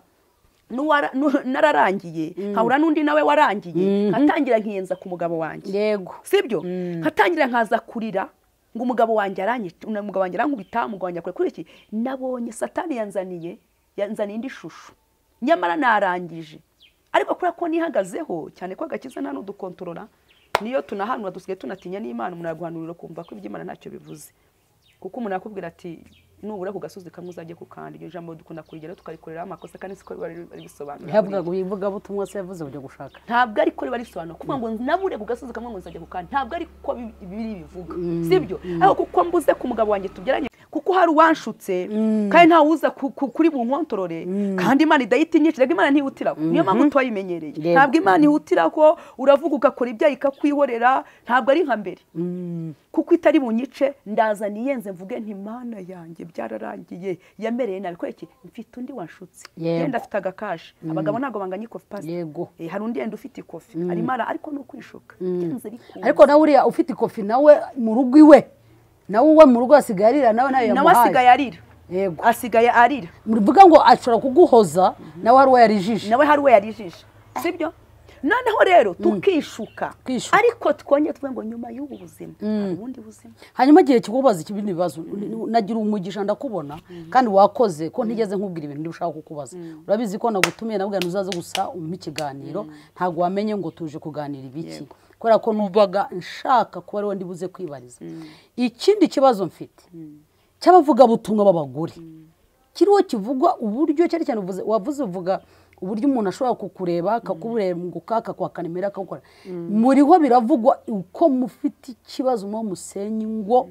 nararangiye nkahura n'undi nawe warangiye nkatangira nkiyenza ku mugabo wanjye. Yego. Sibyo nkatangira nkaza kurira ngo umugabo wanjye arankubita umugabo wanjye akore kuri iki nabonye Satani yanzaniye indi shusho nyamara narangije ariko kuri ko nihagazeho cyane ko agakiza nta n'udukontorora niyo tunahanura dusigaye tunatinya n'Imana umuntu yaguhanurira kumva ko iby'Imana ntacyo bivuze kuko umuntu akubwira ati nubura ku gasozi kamwe uzajye ku kandi. Iryo jambo dukunda kurigera tukarikorera amakosa kandi siko bari bisobanura. Yavuga ngo bivuga butumwa se yavuze ujya gushaka. Ntabwo ariko bari bisobanura kuvuga ngo nabure ku gasozi kamwe ngo nzajye ku kandi. Ntabwo ariko bibiri bivuga. Sibyo? Aho kuko mbuze ku mugabo wanjye tubyaranye kuko hari uwanshutse kandi nta wuza kuri bunkontorore kandi Imana idahita inyinshi. Rega Imana ntihutira. Niyo mpamvu twayimenyereye. Ntabwo Imana ihutira ko uravuga ugakora ibyaha ikakwihorera. Ntabwo ari nka mbere. Kuko itari bunyice ndaza niyenze mvuge nti Mana yanjye byararangiye yamereye nabi ko iki mfite undi wanshutse yenda afite agakaje. Abagabo ntago banganya ikofi pasi. Yego. Hari undi yenda ufite ikofi ari Mara ariko no kwishuka. Ariko nawe uriya ufite ikofi nawe mu rugo iwe nawe uwe mu rugo asigaye arira nawe yamuhaye. Nawe asigaye arira. Yego. Asigaye arira. Murivuga ngo ashobora kuguhoza nawe hari uwo yarijisha. Nawe hari uwo yarijisha. Sibyo? Noneho rero tukishuka. Ariko twonye tuvuge ngo nyuma y'ubu buzima ubundi buzima. Hanyuma gihe kikubaza ikibindi bibazo nagira umugisha ndakubona kandi wakoze ko ntigeze nkubwira ibintu ndibishaka kukubaza. Urabizi ko nagutumiye nabwo uzaza gusa umpa ikiganiro ntago wamenye ngo tuje kuganira ibiki. Kubera ko nubaga nshaka kuba ari ndi buze kwibariza. Ikindi kibazo mfite cy'abavuga butumwa babagore. Kiriho kivugwa uburyo cyane cyane wavuze uvuga uburyo umuntu ashobora kukureba akakurenguka akakwakanimira akakora. Muriho biravugwa uko mufite ikibazo mu musenyi ngo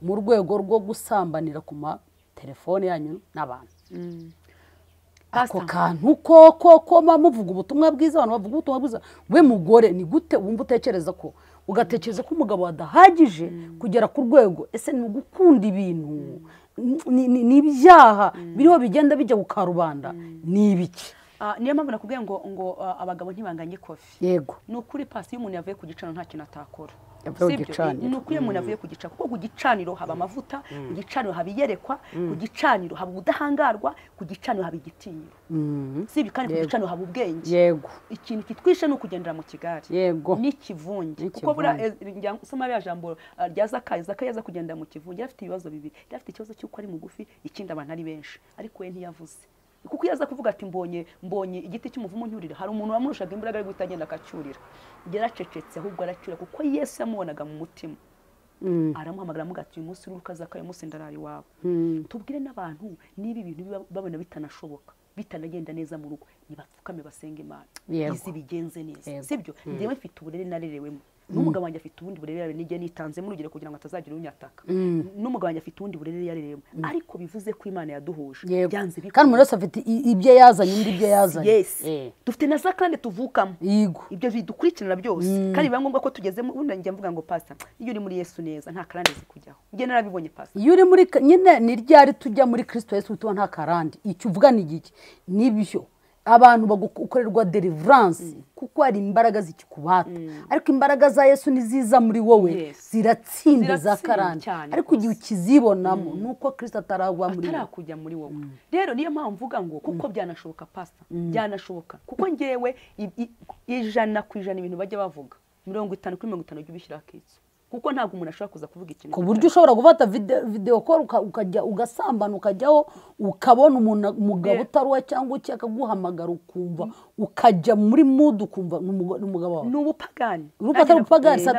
mu rwego rwo gusambanira ku ma telefone yanyu n'abantu. Ako kantu ko muvuga ubutumwa bwiza abantu bavuga ubutumwa bwiza we mugore ni gute wumva utekereza ko ugatekereza ko umugabo adahagije kugera ku rwego ese ni ugukunda ibintu ni ibyaha biriho bigenda bijya ku karubanda ni ibiki? Niyo mpamvu nakubwiye ngo abagabo ntibanganye ikofi. Yego. Ni ukuri pasi iyo umuntu yavuye ku gicaniro nta kintu atakora. Ni ukuri umuntu yavuye ku gicaniro kuko ku gicaniro haba amavuta, ku gicaniro haba iyerekwa, ku gicaniro haba ubudahangarwa, ku gicaniro haba igitinyiro. Sibyo kandi ku gicaniro haba ubwenge. Yego. Ikintu kitwishe ni ukugendera mu kigari. Yego. N'ikivunge. Kuko bura soma ya jambo rya Zakayo yaza kugendera mu kivunge afite ibibazo bibiri. Afite ikibazo cy'uko ari mugufi ikindi abantu ari benshi ariko we ntiyavuze. Kuko yaza kuvuga ati mbonye igiti cy'umuvumo nyurira hari umuntu wamurushaga imbaraga yo gutagenda akacyurira. Yaracecetse ahubwo aracura kuko Yesu yamubonaga mu mutima. Aramuhamagara amugati uyu munsi uruka Zakayo umunsi ndarari wawe. Tubwire n'abantu niba ibintu babona bitanashoboka bitanagenda neza mu rugo nibapfukame basenga Imana. Izi bigenze neza. Sibyo? Ndewe mfite uburere narerewemo. N'umugabo wanjye afite ubundi burere nige nitanze mu rugero kugira ngo atazagira unyataka. N'umugabo wanjye afite ubundi burere yarerewemo ariko bivuze ko Imana yaduhuje byanze bikora kandi muri afite ibyo yazanye indi ibyo yazanye. Yes. Dufite na sakande tuvukamo. Ibyo bidukurikirana byose kandi biba ngombwa ko tugeze ubundi njye mvuga ngo pastor iyo uri muri Yesu neza nta karande zikujyaho. Njye narabibonye pastor. Iyo uri muri nyine ni ryari tujya muri Kristo Yesu tuba nta karande. Icyo uvuga ni iki? Nibyo abantu bagukorerwa deliverance kuko ari imbaraga zikikubata ariko imbaraga za Yesu niziza muri wowe ziratsinda za karande ariko igihe ukizibonamo nuko Kristo ataragwa muri atarakujya muri wowe. Rero niyo mpamvu mvuga ngo kuko byanashoboka pastor byanashoboka kuko ngewe 100% ibintu bajya bavuga 50 kuri 50 by'ubishyira akitso kuko ntabwo umuntu ashobora kuza kuvuga ikintu ku buryo ushobora gufata video call ukajya ugasambana ukajyaho ukabona umuntu umugabo utaruwa cyangwa uki akaguhamagara ukumva ukajya muri mood ukumva n'umugabo wawe n'ubupagani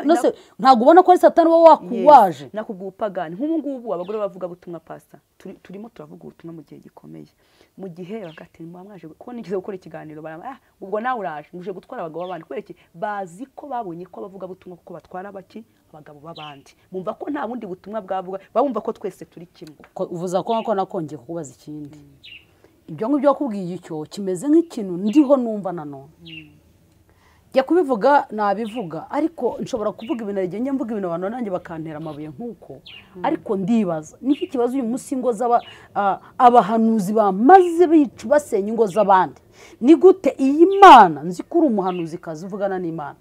nose ntabwo ubona ko ari satani wo wakuwaje nakubupagani nk'ubu ngubu abagore bavuga butumwa pastor turimo turavuga ubutumwa mu gihe gikomeye mu gihe bagati mwaje ko nigeze gukora ikiganiro barama ubwo nawe uraje nguje gutwara abagabo babandi kwereke bazi ko babonye ko bavuga butumwa kuko batwara baki abagabo babandi bumva ko nta bundi butumwa bwavuga babumva ko twese turi kimwe uvuza ko nakongeye kukubaza ikindi ibyo ngibyo wakubwiye icyo kimeze nk'ikintu ndiho numva nanone jya kubivuga nabivuga ariko nshobora kuvuga ibintu rigenge mvuga ibintu abantu nanjye bakantera amabuye nkuko ariko ndibaza niki kibazo uyu munsi ngo zaba abahanuzi bamaze bicu basenya ingo z'abandi ni gute iyi Mana nzi kuri umuhanuzi kazi uvugana n'Imana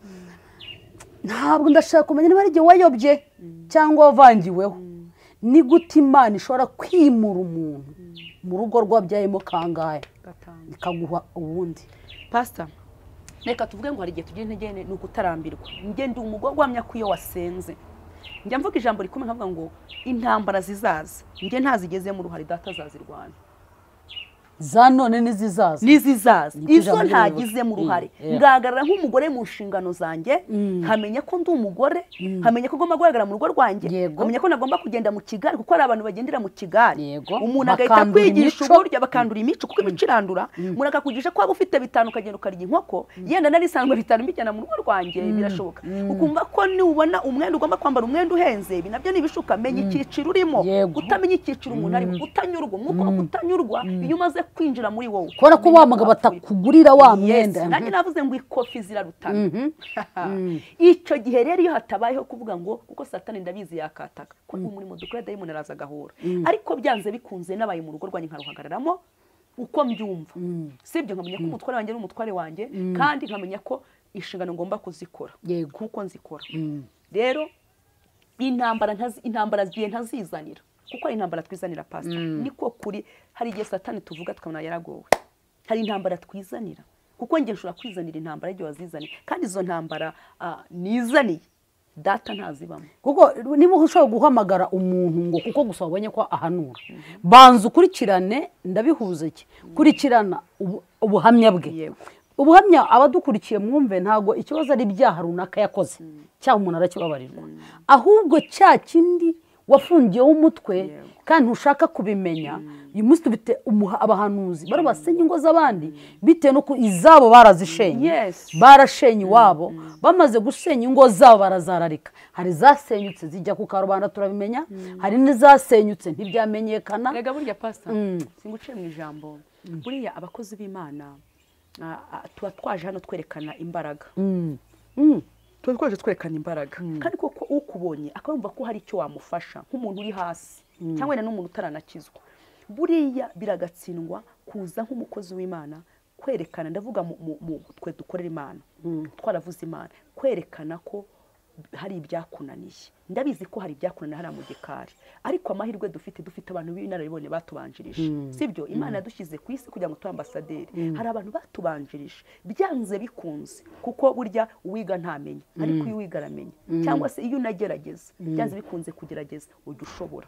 ntabwo ndashaka kumenya niba ari igihe wayobye cyangwa wavangiweho ni gute Imana ishobora kwimura umuntu mu rugo rwabyayemo kangahe ikaguha ubundi pastor reka tuvuge ngo hari igihe tugiye intege ni ukutarambirwa njye ndi umugore wamya ko iyo wasenze njya mvuga ijambo rikomeye nkavuga ngo intambara zizaza njye ntazigeze mu ruhari data azazirwana za none n'izizaza izo ntagizemo uruhare ngahagarara nk'umugore mu nshingano zanjye nkamenya ko ndi umugore nkamenya ko ngomba guhagarara mu rugo rwanjye nkamenya ko nagomba kugenda mu kigari kuko hari abantu bagendera mu kigari umuntu agahita kwigisha uburyo bakandura imico kuko imico irandura umuntu akakugisha ko waba ufite 5 ukagenda ukarya inkoko yenda narisanzwe 5 mbijyana mu rugo rwanjye birashoboka ukumva ko niubona umwenda ugomba kwambara umwenda uhenze ibi nabyo nibishuka menya icyiciro urimo utamenya icyiciro umuntu arimo utanyurwa umwuka utanyurwa iyo umaze kwinjira muri wowe kora ko wamaga batakugurira wa mwenda nanjye navuze ngo ikofi zirarutana icyo gihe rero iyo hatabayeho kuvuga ngo kuko satani ndabizi yakataka ko umurimo dukora dayimoni araza agahura ariko byanze bikunze nabaye mu rugo rwanjye nkaruhagararamo uko mbyumva sibyo nkamenya ko umutware wanjye ari umutware wanjye kandi nkamenya ko inshingano ngomba kuzikora kuko nzikora rero intambara zigiye ntazizanira kuko ari intambara twizanira pastor niko kuri hari igihe satani tuvuga tukabona yaragowe hari intambara twizanira kuko ngiye nshobora kwizanira intambara igihe wazizaniye kandi izo ntambara nizaniye data ntazibamo kuko niba ushobora guhamagara umuntu ngo kuko gusa wabonye ko ahanura banza ukurikirane ndabihuza iki kurikirana ubuhamya bwe ubuhamya abadukurikiye mwumve ntago ikibazo ari ibyaha runaka yakoze cyangwa umuntu arakibabarirwa ahubwo cya kindi wafungiyeho umutwe kandi ntushaka kubimenya uyu munsi dufite abahanuzi bari basenya ingo z'abandi bitewe no izabo barazishenye barashenye iwabo bamaze gusenya ingo zabo barazararika hari zasenyutse zijya ku karubanda turabimenya hari n'izasenyutse ntibyamenyekana rega burya pastor singuciye mu ijambo buriya abakozi b'Imana tuba twaje hano twerekana imbaraga tuba twaje twerekana imbaraga kandi koko ukubonye akumva ko hari icyo wamufasha nk'umuntu uri hasi cyangwa n'umuntu utaranakizwa buriya biragatsindwa kuza nk'umukozi w'Imana kwerekana ndavuga mu twe dukorera Imana twaravuze Imana kwerekana ko hari ibyakunaniye ndabizi ko hari ibyakunaniye hari mu gikari ariko amahirwe dufite abantu b'inararibonye batubanjirije sibyo Imana yadushyize ku isi kugira ngo tube ambasaderi hari abantu batubanjirije byanze bikunze kuko burya uwiga ntamenye ariko iyo wiga aramenya cyangwa se iyo unagerageza byanze bikunze kugerageza ujya ushobora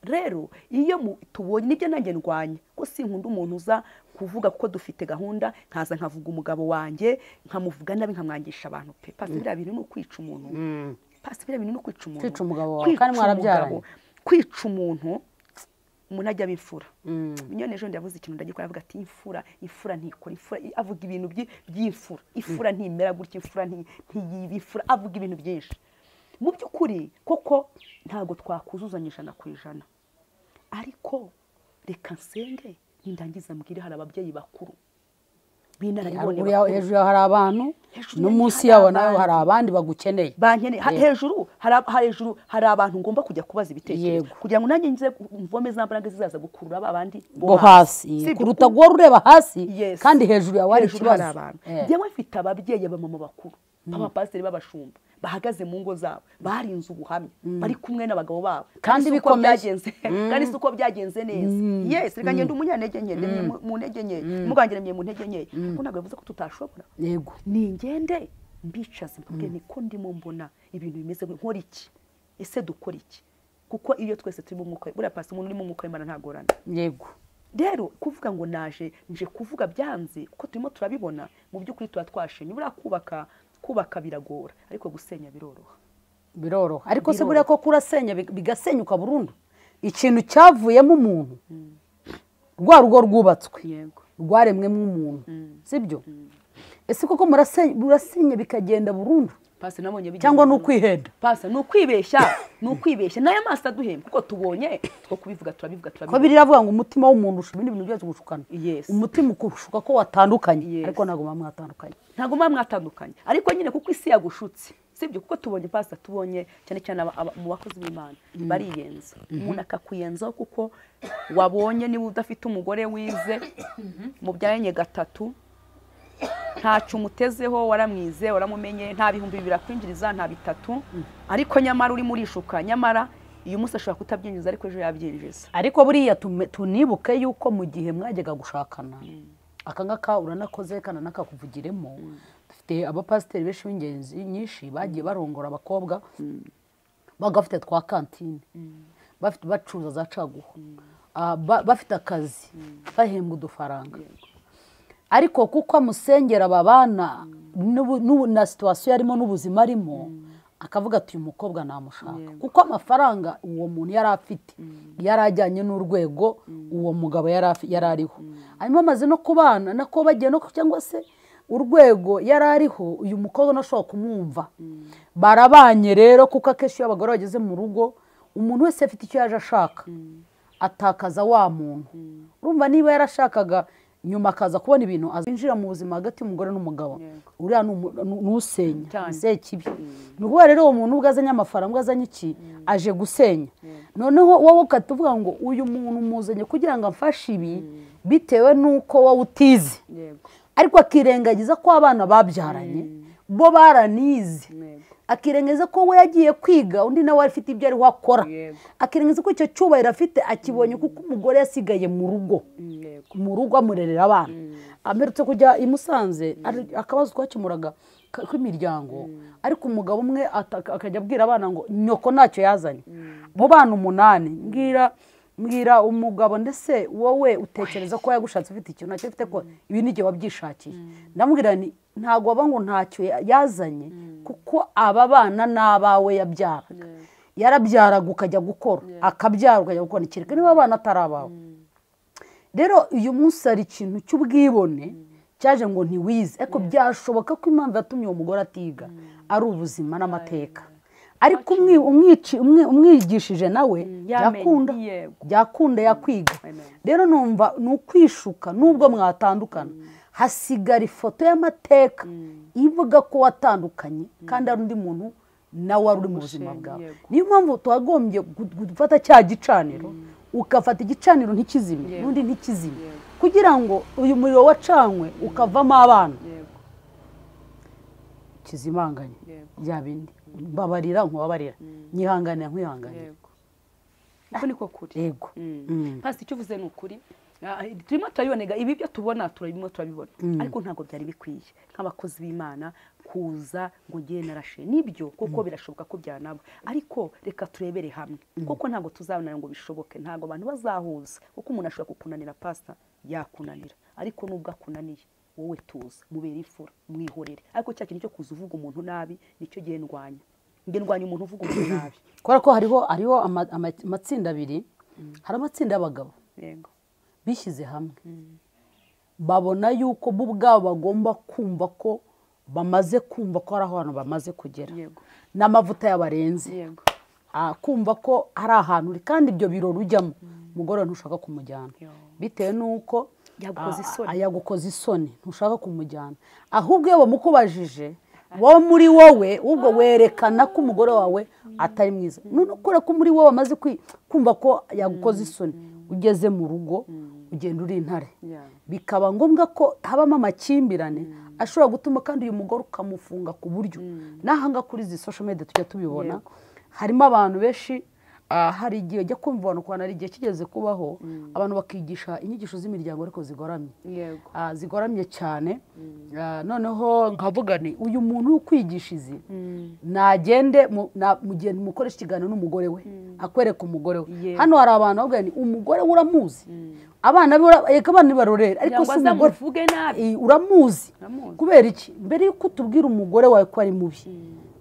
rero iyo tubonye nibyo nanjye ndwanya ko sinkunda umuntu uza kuvuga kuko dufite gahunda nkaza nkavuga umugabo wanjye nkamuvuga nabi nkamwangisha abantu pe pasi biriya bintu ni ukwica umuntu pasi biriya bintu ni ukwica umuntu kwica umugabo wawe kandi mwarabyaranye kwica umuntu ajya bimfura nyone ejo ndavuze ikintu ndagikora avuga ati imfura ntikora imfura avuga ibintu by'imfura ifura ntimera gutya imfura ntiyibifura avuga ibintu byinshi mu by'ukuri koko ntago twakuzuzanya 100% ariko reka nsenge nindangiza mbwire hari ababyeyi bakuru binararibone hejuru hari abantu no munsi yabo nayo hari abandi bagukeneye hejuru hari abantu ngomba kujya kubaza ibitekerezo kugira ngo nanjye nze mvome za mbaraga zizaza gukurura abandi bo hasi kuruta guhora ureba hasi kandi hejuru yawe hari ikibazo njyewe mfite ababyeyi b'amama bakuru abapasiteri b'abashumba bahagaze mu ngo zabo barinze ubuhamya bari kumwe n'abagabo babo kandi bikomeye kandi suko byagenze neza reka ngende umunyantege nke mu ntege nke mugangeremye mu ntege nke kuko ntabwo bivuze ko tutashobora yego ni ngende mbicaze mbabwe niko ndimo mbona ibintu bimeze nkora iki ese dukora iki kuko iyo twese turi mu mwuka buriya pasi umuntu uri mu mwuka w'Imana ntagorana yego rero kuvuga ngo nje kuvuga byanze kuko turimo turabibona mu by'ukuri tuba twashenye buriya kubaka biragora ariko gusenya biroroha ariko se buriya ko kurasenya bigasenyuka burundu ikintu cyavuyemo umuntu rwa rugo rwubatswe rwaremwemo umuntu sibyo ese koko murasenya bikagenda burundu cyangwa n'ukwihenda pasa n'ukwibeshya nayo amaso aduhemba kuko tubonye two kubivuga turabivuga ko biravuga ngo umutima w'umuntu ushuka ibindi bintu byose gushukana umutima ukushuka ko watandukanye ariko ntago mwatandukanye ariko nyine kuko isi yagushutse sibyo kuko tubonye pasa tubonye cyane cyane mu bakozi b'Imana bariyenza umuntu akakuyenzaho kuko wabonye niba udafite umugore wize mubyaranye 3 ntacyo umutezeho waramwize waramumenye nta bihumbi 2 kwinjiriza nta 3 ariko nyamara uri murishuka nyamara iyo umunsi ashobora kutabyinjiza ariko ejo yabyinjiza ariko buriya tunibuke yuko mu gihe mwajyaga gushakana akangaka uranakoze kana nakakuvugiremo dufite abapasiteri benshi b'ingenzi nyinshi bagiye barongora abakobwa bagafite twa kantine bafite bacuza za caguho bafite akazi bahembwa udufaranga ariko kuko amusengera babana na situwasiyo arimo n'ubuzima arimo akavuga ati uyu mukobwa namushaka kuko amafaranga uwo muntu yari afite yari ajyanye n'urwego uwo mugabo yari ariho hanyuma amaze no kubana nako bagiye no cyangwa se urwego yari ariho uyu mukobwa ntashobora kumwumva barabanye rero kuko akenshi iyo abagore bageze mu rugo umuntu wese afite icyo yaje ashaka atakaza wa muntu urumva niba yarashakaga nyuma akaza kubona ibintu azinjira mu buzima hagati y'umugore n'umugabo uriya n'usenya ikibi ni ukuvuga rero uwo muntu ubwo azanye amafaranga ubwo azanye iki aje gusenya noneho wowe ukatuvuga ngo uyu muntu muzanye kugira ngo amfashe ibi bitewe n'uko wowe utize ariko akirengagiza ko abana babyaranye bo baranize akirengagiza ko we yagiye kwiga undi nawe afite ibyo ariho akora akirengagiza ko icyo cyubahiro afite akibonye kuko umugore yasigaye mu rugo amurerera abana amerutse kujya i Musanze akabazo twakemuraga k'imiryango ariko umugabo umwe akajya abwira abana ngo nyoko ntacyo yazanye mu bana 8 mbwira umugabo ndetse wowe utekereza ko yagushatse ufite ikintu nacyo ufite ko ibi ni igihe wabyishakiye ndamubwira ni ntabwo waba ngo ntacyo yazanye kuko aba bana n'abawe yabyaraga yarabyaraga ukajya gukora akabyara ukajya gukora ikireka niba abana atari abawe rero uyu munsi hari ikintu cy'ubwibone cyaje ngo ntiwize ariko byashoboka ko impamvu yatumye uwo mugore atiga ari ubuzima n'amateka ariko umwigishije nawe byakunda yakwiga rero numva ni ukwishuka nubwo mwatandukana hasigara ifoto y'amateka ivuga ko watandukanye kandi ari undi muntu nawe wari uri mu buzima bwawe niyo mpamvu tuhagombye gufata cya gicaniro ukafata igicaniro ntikizime n'undi ntikizime kugira ngo uyu muriro wacanywe ukavamo abana kizimanganye bya bindi mbabarira nkubabarira nyihanganira nkwihanganira uko niko kuri yego pasi icyo uvuze ni ukuri turimo turabibonega ibi byo tubona turabibona ariko ntabwo byari bikwiye nk'abakozi b'Imana kuza ngo ngiye narashe nibyo kuko birashoboka ko byanaba ariko reka turebere hamwe kuko ntabwo tuzabona ngo bishoboke ntabwo abantu bazahuza kuko umuntu ashobora kukunanira pasta yakunanira ariko nubwo akunaniye wowe tuza mubera ifura mwihorere ariko cya kintu cyo kuza uvuga umuntu nabi nicyo gihe ndwanya umuntu uvuga umuntu nabi kubera ko hariho amatsinda abiri hari amatsinda y'abagabo yego bishyize hamwe babona yuko bo ubwabo bagomba kumva ko bamaze kumva ko hari ahantu bamaze kugera n'amavuta y'abarenze kumva ko hari ahantu uri kandi ibyo birori ujyamo umugore ntushaka kumujyana bitewe n'uko yagukoze isoni ntushaka kumujyana ahubwo iyo bamukubajije wowe muri wowe ubwo werekana ko umugore wawe atari mwiza nukora ko muri wowe amaze kumva ko yagukoze isoni ugeze mu rugo ugenda uri intare bikaba ngombwa ko habamo amakimbirane ashobora gutuma kandi uyu mugore ukamufunga ku buryo n'ahanga kuri izi social media tujya tubibona harimo abantu benshi hari igihe ujya kumva abantu kubana hari igihe kigeze kubaho abantu bakigisha inyigisho z'imiryango ariko zigoramye cyane noneho nkavuga ni uyu muntu ukwigisha izi nagende mu gihe mukoresha ikiganiro n'umugore we akwereka umugore we hano hari abantu bavuga ni umugore we uramuzi abana be barorera ariko si umugore uramuzi kubera iki mbere y'uko tubwira umugore wawe ko ari mubi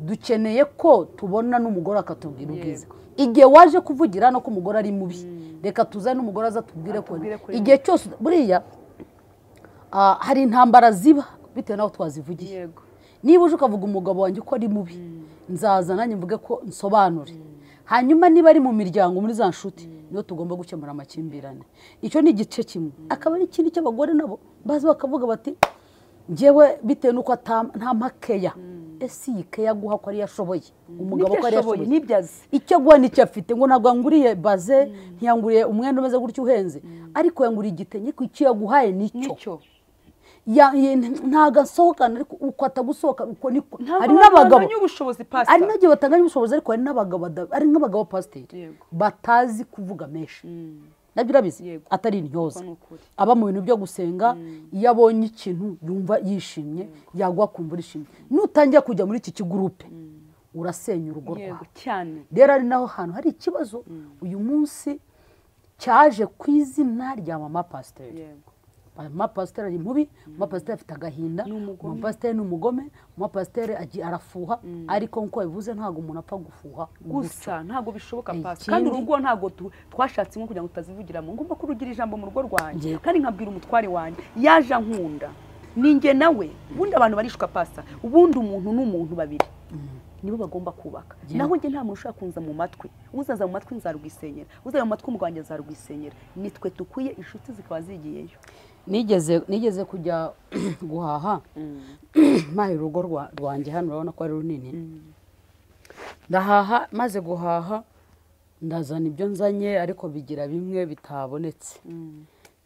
dukeneye ko tubona n'umugore akatubwira ubwiza igihe waje kuvugira no ko umugore ari mubi reka tuzane n'umugore aza tubwire ko igihe cyose buriya hari intambara ziba bitewe n'aho twazivugiye niba uje ukavuga umugabo wanjye ko ari mubi nzaza nanjye mvuge ko nsobanure hanyuma niba ari mu miryango muri za nshuti niyo tugomba gukemura amakimbirane icyo ni igice kimwe akaba ari ikindi cy'abagore nabo bazi bakavuga bati njyewe bitewe n'uko nta makeya ese iyi keya guha ko ariyo ashoboye umugabo ko ariyo ashoboye icyo guha nicyo afite ngo ntabwo yanguriye baze ntiyanguriye umwenda umeze gutyo uhenze ariko yanguriye igitenge ko icyo yaguhaye nicyo ntabwo asohokana ariko uko atagusohoka uko niko hari n'abagabo hari n'agiye batanganya ubushobozi ariko hari n'abagabo ari nk'abagabo pasiteri batazi kuvuga menshi nabyo urabizi atari intyoza aba mu bintu byo gusenga iyo abonye ikintu yumva yishimye yagwa kumva urishimye nutangiye kujya muri iki kigurupe urasenya urugo rwawe rero ari naho hantu hari ikibazo uyu munsi cyaje ku izina rya mama pasiteri. yego mama pasiteri ari mubi, mama pasiteri afite agahinda, mama pasiteri ni umugome, mama pasiteri arafuha, ariko nk'uko bivuze ntabwo umuntu apfa gufuha gusa ntabwo bishoboka pasi, kandi urugo ntabwo twashatse nko kugira ngo utazivugiramo, ngomba kurugira ijambo mu rugo rwanjye, kandi nkabwira umutware wanjye yaje ankunda ninjye nawe. ubundi abantu barishwa pasa, ubundi umuntu n'umuntu babiri nibo bagomba kubaka. naho njye nta muntu ushaka kunza mu matwi, uzaza mu matwi nzarwisenyera, uzaza mu matwi umugwanjye nzarwisenyera. nitwe tukwiye inshuti zikaba zigiyeyo. nigeze kujya guhaha mahe urugo rwanjye hano urabona ko ari runini. ndahaha, maze guhaha ndazana ibyo nzanye ariko bigira bimwe bitabonetse.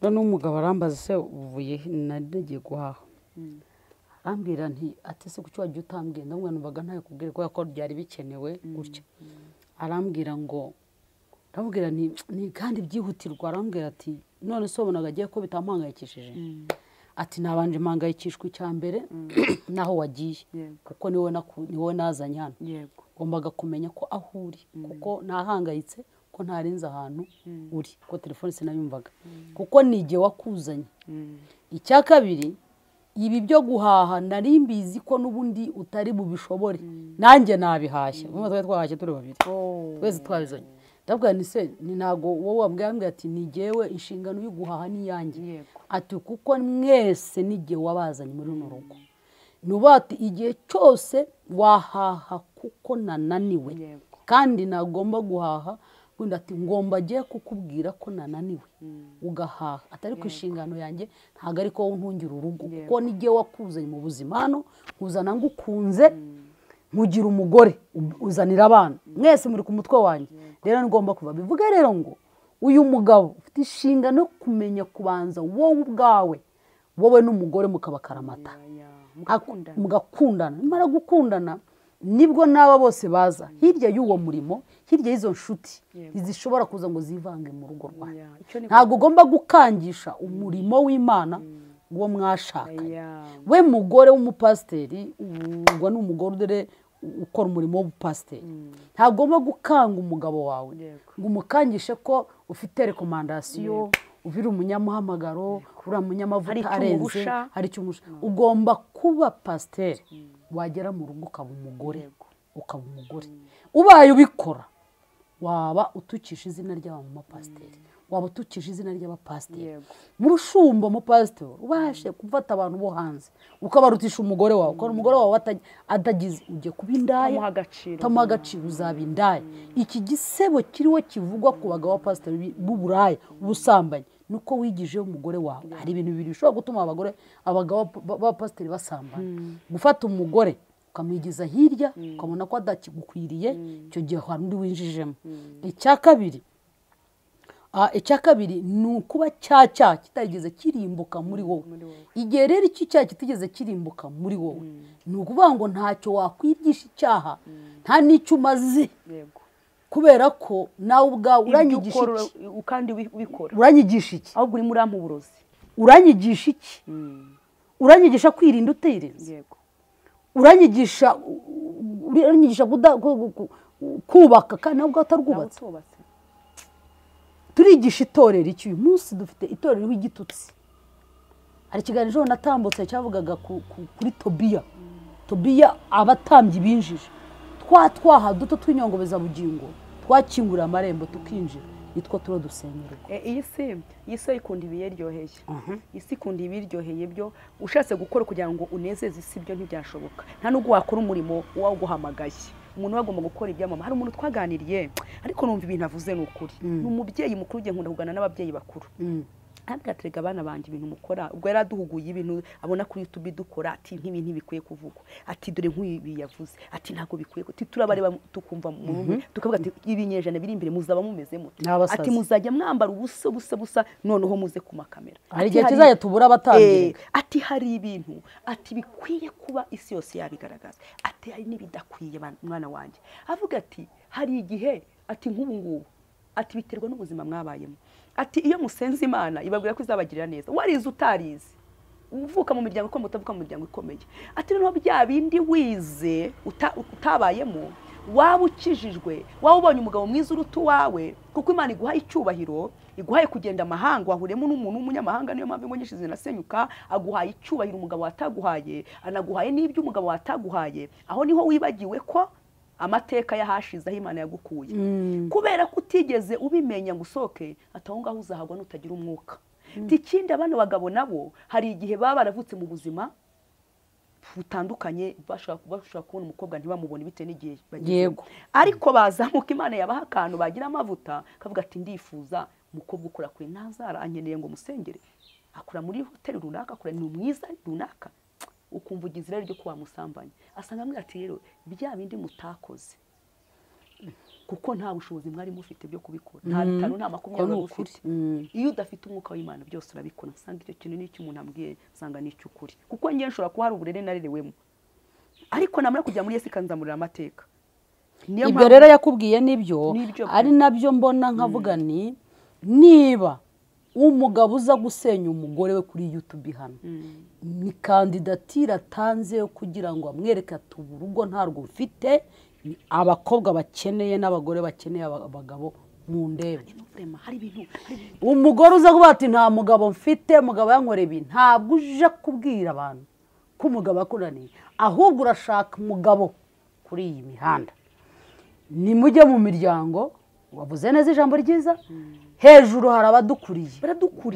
none umugabo arambaza se uvuye nagiye guhaha, arambwira nti ati se kuki wagiye utambwiye? ndamubwira numvaga ntayo kubwira kubera ko byari bikenewe gutya. arambwira ngo, ndamubwira ni kandi byihutirwa. arambwira ati none se wabonaga agiye ko bitamuhangayikishije? ati nabanje mpangayikishwa icya mbere naho wagiye, kuko ni wowe nazanye hano. ngombaga kumenya ko aho uri, kuko nahangayitse ko ntarenze ahantu uri, kuko telefone sinayumvaga, kuko ni igihe wakuzanye. icya kabiri, ibi byo guhaha nari mbizi ko n'ubundi utari bubishobore, nanjye nabihashya. twari twahashye turi babiri, twese twabizanye. ndabwira ni se ni ntago wowe wambwira ati ni jyewe, inshingano yo guhaha ni yanjye. ati kuko mwese n'igihe wabazanye muri runo rugo, nuba ati igihe cyose wahaha kuko nananiwe, kandi nagomba guhaha. undi ati ngomba agiye kukubwira ko nananiwe ugahaha, atari ku inshingano yanjye, ntabwo ariko wowe ntungira urugo, kuko n'igihe wakuzanye mu buzima hano, nkuzana ngukunze, nkugira umugore, uzanira abana, mwese muri ku mutwe wanjye. rero ngomba kuva bivuga rero ngo uyu mugabo ufite inshingano yo kumenya kubanza wowe ubwawe, wowe n'umugore mukabakaramata, mugakundana. nimara gukundana nibwo n'aba bose baza hirya y'uwo murimo, hirya y'izo nshuti zishobora kuza ngo zivange mu rugo rwawe. ntabwo ugomba gukangisha umurimo w'Imana uwo mwashakanye. we mugore w'umupasiteri, ubwo ni umugore ukora umurimo w'ubupasiteri, ntabwo ugomba gukanga umugabo wawe ngo umukangishe ko ufite rekomandasiyo, ufite umunyamuhamagaro, uriya munyamavuta arenze, hari icyo umusha. ugomba kuba pasiteri, wagera mu rugo ukaba umugore, ubaye ubikora waba utukisha izina ry'abamapasiteri, waba utukisha izina ry'abapasiteri. mu rushumbo umupasiteri ubashe gufata abantu bo hanze ukabarutisha umugore wawe, ukora umugore wawe atagize, ugiye kuba indaya, tamuha agaciro, uzaba indaya. iki gisebo kiriho kivugwa ku bagabo b'abapasiteri b'uburaya, ubusambanyi, nuko wigijeho umugore wawe. hari ibintu bibiri bishobora gutuma abagabo b'abapasiteri basambana: gufata umugore ukamwigiza hirya, ukabona ko adakigukwiriye, icyo gihe hari undi winjijemo. icya kabiri ni ukuba cya cyaha kitageze kirimbuka muri wowe. igihe rero icyo cyaha kitigeze kirimbuka muri wowe, ni ukuvuga ngo ntacyo wakwigisha icyaha, nta n'icyo umaze, kubera ko nawe ubwawe uranyigisha iki? kandi ubikora uranyigisha iki? ahubwo urimo urampa uburozi. uranyigisha iki? uranyigisha kwirinda utirinze, uranyigisha kubaka kandi nawe ubwawe utarwubatse. turigisha itorero iki? uyu munsi dufite itorero w'igitutsi. hari ikiganiro natambutse cyavugaga kuri Tobiya abatambyi binjije, twaha duto tw'inyongobezabugingo, twakingurira amarembo tukinjira, nitwo turo dusenyerwa. iyi si ikunda ibiyiryoheye, isi ikunda ibiryoheye byo ushatse gukora kugira ngo unezeze isi, byo ntibyashoboka. nta nubwo wakora umurimo waguhamagaye, umuntu agomba gukora ibyamama. hari umuntu twaganiriye ariko numva ibintu avuze ni ukuri. ni umubyeyi mukuru, ugiye nkunda kuganira n'ababyeyi bakuru. ntabwo abana banjye ibintu mukora, ubwo yari aduhuguye ibintu abona kuri YouTube dukora, ati nk'ibi ntibikwiye kuvugwa, ati dore nk'ibi yavuze, ati ntabwo bikwiye, turabareba tukumva tukavuga ati ibinyejana biri imbere muzaba mumeze mute, ati muzajya mwambara ubusa noneho muze ku makamera, hari igihe kizajya tubura abatambyi. ati hari ibintu ati bikwiye kuba isi yose yabigaragaza, ati hari n'ibidakwiye mwana wanjye. avuga ati hari igihe ati nk'ubu ngubu, ati biterwa n'ubuzima mwabayemo. ati iyo musenze Imana ibabwira ko izabagirira neza, warize utarize, uvuka mu miryango ikomeye utavuka mu miryango ikomeye. ati noneho bya bindi wize utabayemo, waba ukijijwe, waba ubonye umugabo mwiza uruta uwawe, kuko Imana iguha icyubahiro, iguhaye kugenda amahanga wahuremo n'umuntu w'umunyamahanga niyo mpamvu ingo nyinshi zinasenyuka aguhaye icyubahiro umugabo wataguhaye anaguhaye n'ibyo umugabo wataguhaye aho niho wibagiwe ko amateka yahashize aho Imana yagukuye kubera ko utigeze ubimenya ngo usohoke ataho ngaho uzahagwa nutagira umwuka ikindi abana bagabo nabo hari igihe baba baravutse mu buzima butandukanye bashobora kubona umukobwa ntibamubone bitewe n'igihe bagezemo ariko bazamuka Imana yabaha akantu bagira amavuta kavuga ati ndifuza umukobwa ukora kure ntazara ankeneye ngo musengere akora muri hoteli runaka akora ni mwiza runaka ukumva ugize irari ryo kuba musambanya asanga amwe ati rero bya bindi mutakoze kuko nta bushobozi mwari mufite byo kubikora nta bitaro nta makumyabiri ufite iyo udafite umwuka w'Imana byose urabikora nsanga icyo kintu n'icyo umuntu ambwiye nsanga n'icyo ukuri kuko ngiye nshobora kuba hari uburere narerewemo ariko namara kujya muri Yesu ikanzamurira amateka ibyo rero yakubwiye nibyo ari nabyo mbona nkavuga ni niba umugabo uza gusenya umugore we kuri YouTube hano ni kandidatire atanze kugira ngo amwereke ati urugo ntarwo ufite abakobwa bakeneye n'abagore bakeneye abagabo mu ndebe umugore uza kuba ati nta mugabo mfite umugabo yankoreye ibi ntabwo uje kubwira abantu ko umugabo akuraniye ahubwo urashaka umugabo kuri iyi mihanda nimujye mu miryango wavuze neza ijambo ryiza hejuru hari abadukuriye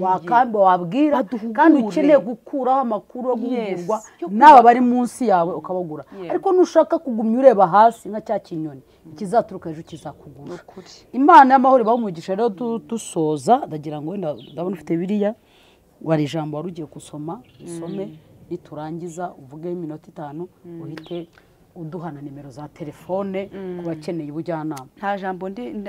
wakambe wabwira kandi ukeneye gukuraho amakuru yo guhugurwa n'aba bari munsi yawe ukabagura ariko nushaka kugumya ureba hasi nka cya kinyoni ikizaturuka ejo kizakugura Imana y'amahoro ibaho umugisha rero dusoza ndagira ngo ndabona ufite Bibiliya wari ijambo wari ugiye gusoma usome niturangiza uvuge iminota 5 uhite uduhana nimero za telefone ku bakeneye ubujyanama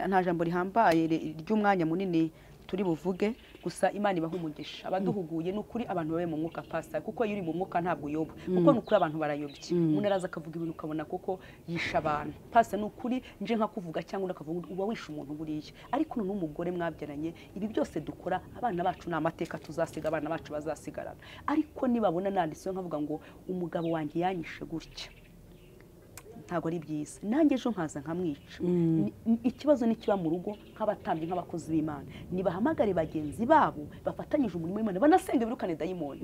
nta jambo rihambaye ry'umwanya munini turi buvuge gusa Imana ibaha umugisha abaduhuguye n'ukuri abantu babe mu mwuka pastor kuko iyo uri mu mwuka ntabwo uyoba kuko n'ukuri abantu barayobye umuntu araza akavuga ibintu ukabona kuko yisha abantu pastor n'ukuri nje nka kuvuga cyangwa ndakavuga uba wisha umuntu buriye ariko n'umugore mwabyaranye ibi byose dukora abana bacu n'amateka tuzasiga abana bacu bazasigarana ariko nibabona nanditse nkavuga ngo umugabo wanjye yanyishe gutya ntago ari byiza nanjye ejo nkaza nkamwica ikibazo ni kiba mu rugo nk'abatambyi nk'abakozi b'Imana nibahamagare bagenzi babo bafatanyije umurimo w'Imana banasenga birukane dayimoni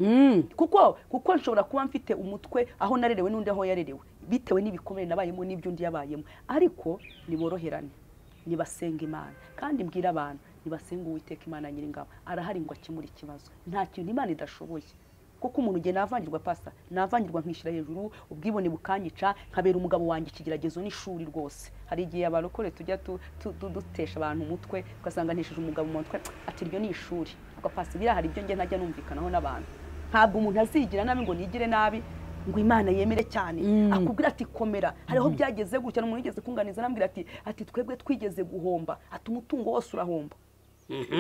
kuko nshobora kuba mfite umutwe aho narerewe n'undi aho yarerewe bitewe n'ibikomere nabayemo n'ibyo undi yabayemo ariko niboroherane nibasenga Imana kandi mbwira abantu nibasenga Uwiteka Imana Nyiringabo arahari ngo akemure ikibazo nta kintu Imana idashoboye kuko umuntu ugiye navangirwa pasta navangirwa nkishira hejuru ubwibone bukanyica nkabera umugabo wanjye ikigeragezo n'ishuri rwose hari igihe abarokore tujya dutesha abantu umutwe ugasanga ntishije umugabo mu mutwe ati ryo ni ishuri ubwo pasta bira hari ibyo nge najya numvikanaho n'abantu ntabwo umuntu azigira nabi ngo nigire nabi ngo Imana yemere cyane akubwira ati komera hariho byageze gutya n'umuntu yigeze kunganiza nambwira ati twebwe twigeze guhomba ati umutungo wose urahomba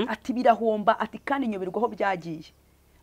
ati birahomba ati kandi nyoberwaho byagiye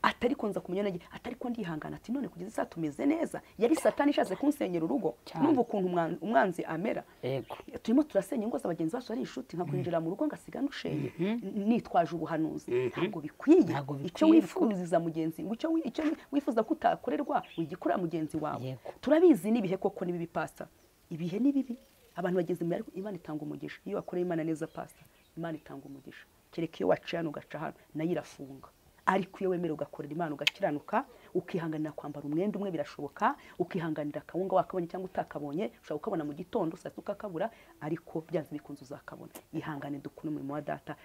atari konza kumenya nagiye atari ko ndihangana ati none kugeza saa tumeze neza yari satani ishaze kunsenyera urugo numva ukuntu umwanzi amera yego turimo turasenya ingo z'abagenzi bacu ari inshuti nka kwinjira mu rugo ngasiga nusheye nitwaje ubuhanuzi ntabwo bikwiye icyo wifuriza mugenzi ngo icyo wifuza kutakorerwa wigikora mugenzi wawe turabizi nibihe koko nibibi pasta ibihe nibibi abantu bageze muri ariko Imana itanga umugisha iyo wakoreye Imana neza pasta Imana itanga umugisha kereka iyo wacana ugaca hano nayo irafunga ariko iyo wemera ugakorera Imana ugakiranuka ukihanganira kwambara umwenda umwe birashoboka ukihanganira akawunga wakabonye cyangwa utakabonye ushobora ukabona mu gitondo saa ukakabura ariko byanze bikunze uzakabona ihangane dukune umurimo wa data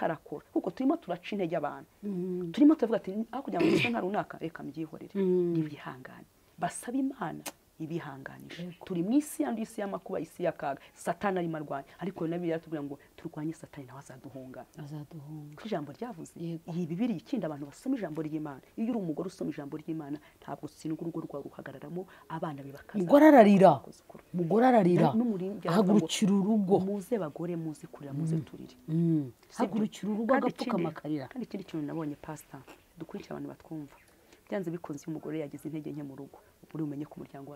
arakora kuko turimo turaca intege abantu turimo tuvuga ati aho kugira ngo nka runaka reka mbyihorere nibihangane basaba Imana ibihanganije turi mu isi yandi isi y'amakuba isi y'akaga satani ari marwanya ariko nabi yaratubwira ngo turwanye satani nawe azaduhunga ijambo ryavuze iyi Bibiliya ikindi abantu basoma ijambo ry'Imana iyo uri umugore usoma ijambo ry'Imana ntabwo utsindwa urugo rwawe ruhagararamo abana bibakaza mugore ararira ahagurukira urugo muze bagore muze kurira muze turire hagurukira urugo agapfukama akarira kandi ikindi kintu nabonye pastor dukurikira abantu batwumva byanze bikunze umugore yagize intege nke mu rugo muri umenye ko umuryango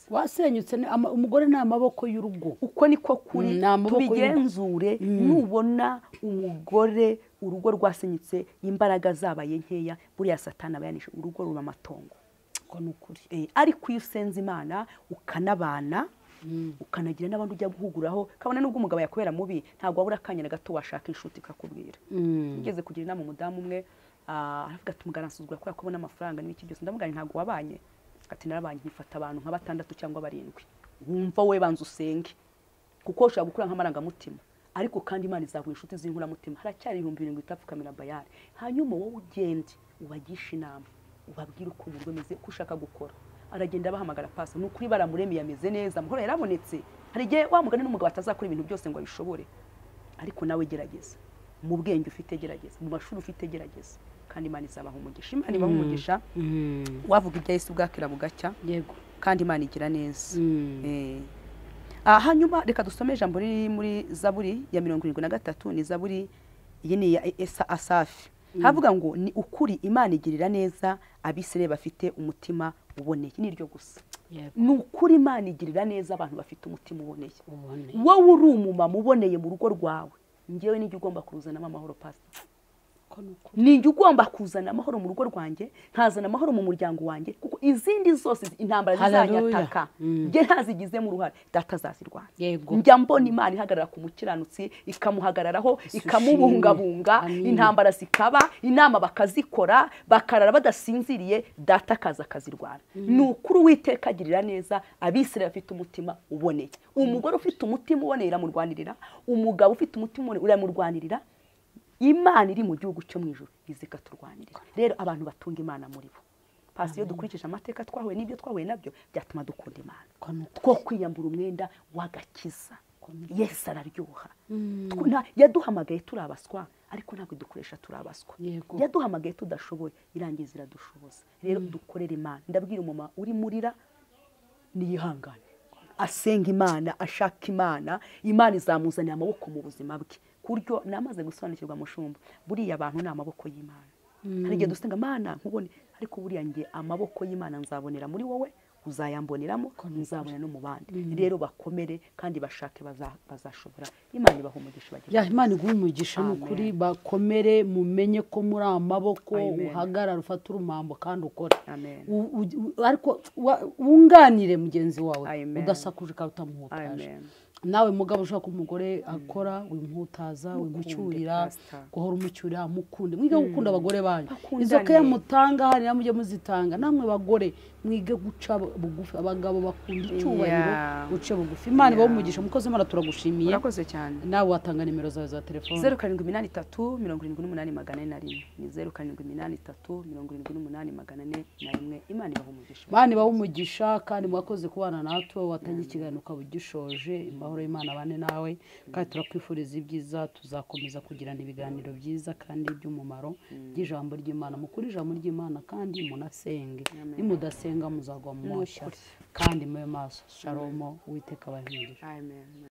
wasenyutse umugore nta maboko y'urugo uko niko kuri tubigenzure nubona umugore urugo rwasenyutse imbaraga zabaye nkeya buriya satana bayanisha urugo ruba amatongo ko nukuri ariko iyo usenze Imana ukanabana ukanagira n'abandi ujya guhuguraho kabone n'ubwo umugabo yakubera mubi ntabwo wabura akanya na gato washaka inshuti ikakubwira. Ngeze kugira inama umudamu umwe aravuga ati umugaransuzugura kubera ko abona amafaranga n'ibiki byose, ndamubwira ntabwo wabanye, ati narabanye nkifata abantu nka 6 cyangwa 7, wumva we banza usenge kuko ushaka gukura nk'amarangamutima, ariko kandi Imana izaguha inshuti z'inkuramutima. Haracyari 7,000 utapfukamira bayari, hanyuma wowe ugende ubagisha inama, ubabwire uko umuntu bemeze ko ushaka gukora. Aragenda abahamagara pasa, n'ukuri baramuremiye ameze neza, amahoro yarabonetse. Hari igihe wa mugani n'umugabo atazakora ibintu byose ngo abishobore, ariko nawe gerageza, mu bwenge ufite gerageza, mu mashuri ufite gerageza, kandi Imana izabaha umugisha. Imana ibaha umugisha. Wavuga ibya Yesu bwakira bugacya, yego, kandi Imana igira neza. Hanyuma reka dusome ijambo riri muri Zaburi ya 73, ni Zaburi iyi ni ya Asafi. Havuga ngo ni ukuri Imana igirira neza abisirayeli bafite umutima uboneye. Ni ryo gusa, ni ukuri Imana igirira neza abantu bafite umutima uboneye. Wowe uri umumama uboneye mu rugo rwawe, ngewe nijye ugomba kuzanamo amahoro pastor. Ninjye ugomba kuzana amahoro mu rugo rwanjye, nkazana amahoro mu muryango wanjye, kuko izindi zose intambara zizanyataka nge ntazigize mu ruhare, data azazirwanya. Njya mbona Imana ihagarara ku mukiranutsi, ikamuhagararaho, ikamubungabunga, intambara zikaba, inama bakazikora, bakarara badasinziriye, data akaza akazirwana. Ni ukuri Uwiteka agirira neza abisirayeli bafite umutima uboneye. Umugore ufite umutima uboneye iramurwanirira, umugabo ufite umutima uboneye uramurwanirira. Imana iri mu gihugu cyo mu ijuru izikaturwanirira. Rero abantu batunga Imana muri bo. Pasi iyo dukurikije amateka twahuye n'ibyo twahuye nabyo byatuma dukunda Imana. Two kwiyambura umwenda wagakiza. Yesu araryoha. Yaduhamagaye turabaswa, ariko ntabwo dukoresha turabaswa. Yaduhamagaye tudashoboye, irangiza iradushoboza. Rero dukorere Imana. Ndabwira umama uri murira niyihangane, asenga Imana, ashaka Imana, Imana izamuzanira amaboko mu buzima bwe. Kuryo namaze gusobanukirwa mushumba, buriya abantu ni amaboko y'Imana. Hari igihe dusenga Mana nkubone, ariko buriya ngiye amaboko y'Imana nzabonera muri wowe, uzayamboneramo, nzabona no mu bandi. Rero bakomere kandi bashake bazashobora. Imana ibaha umugisha bagira. Imana iguha umugisha n'ukuri, bakomere mumenye ko muri amaboko, uhagarara ufata urumambo kandi ukore. Ariko wunganire mugenzi wawe, udasakuje kandi utamuhutaje. Nawe mugabo ushaka umugore akora wimputaza, wimucyurira, guhora umucyurira, mukunde. Mwige gukunda abagore banyu. Izo kaya mutanga hari namujye muzitanga. Namwe bagore mwige guca bugufi, abagabo bakunda icyubahiro, uce bugufi. Imana ibaho umugisha, mukoze Imana turagushimiye. Urakoze cyane. Nawe watanga nimero zawe za telefone. 0783 78 ni 0783 78 Imana ibaho umugisha. Imana ibaho umugisha kandi mwakoze kubana natwe, watangiye ikiganiro ukabugishoje. Amahoro y'Imana bane nawe, kandi turakwifuriza ibyiza. Tuzakomeza kugirana ibiganiro byiza kandi by'umumaro by'ijambo ry'Imana. Mukuri ijambo ry'Imana kandi munasenge. Nimudasenga muzagwa mu moshya kandi mube maso. Shalom, Uwiteka abahe umugisha. Amen.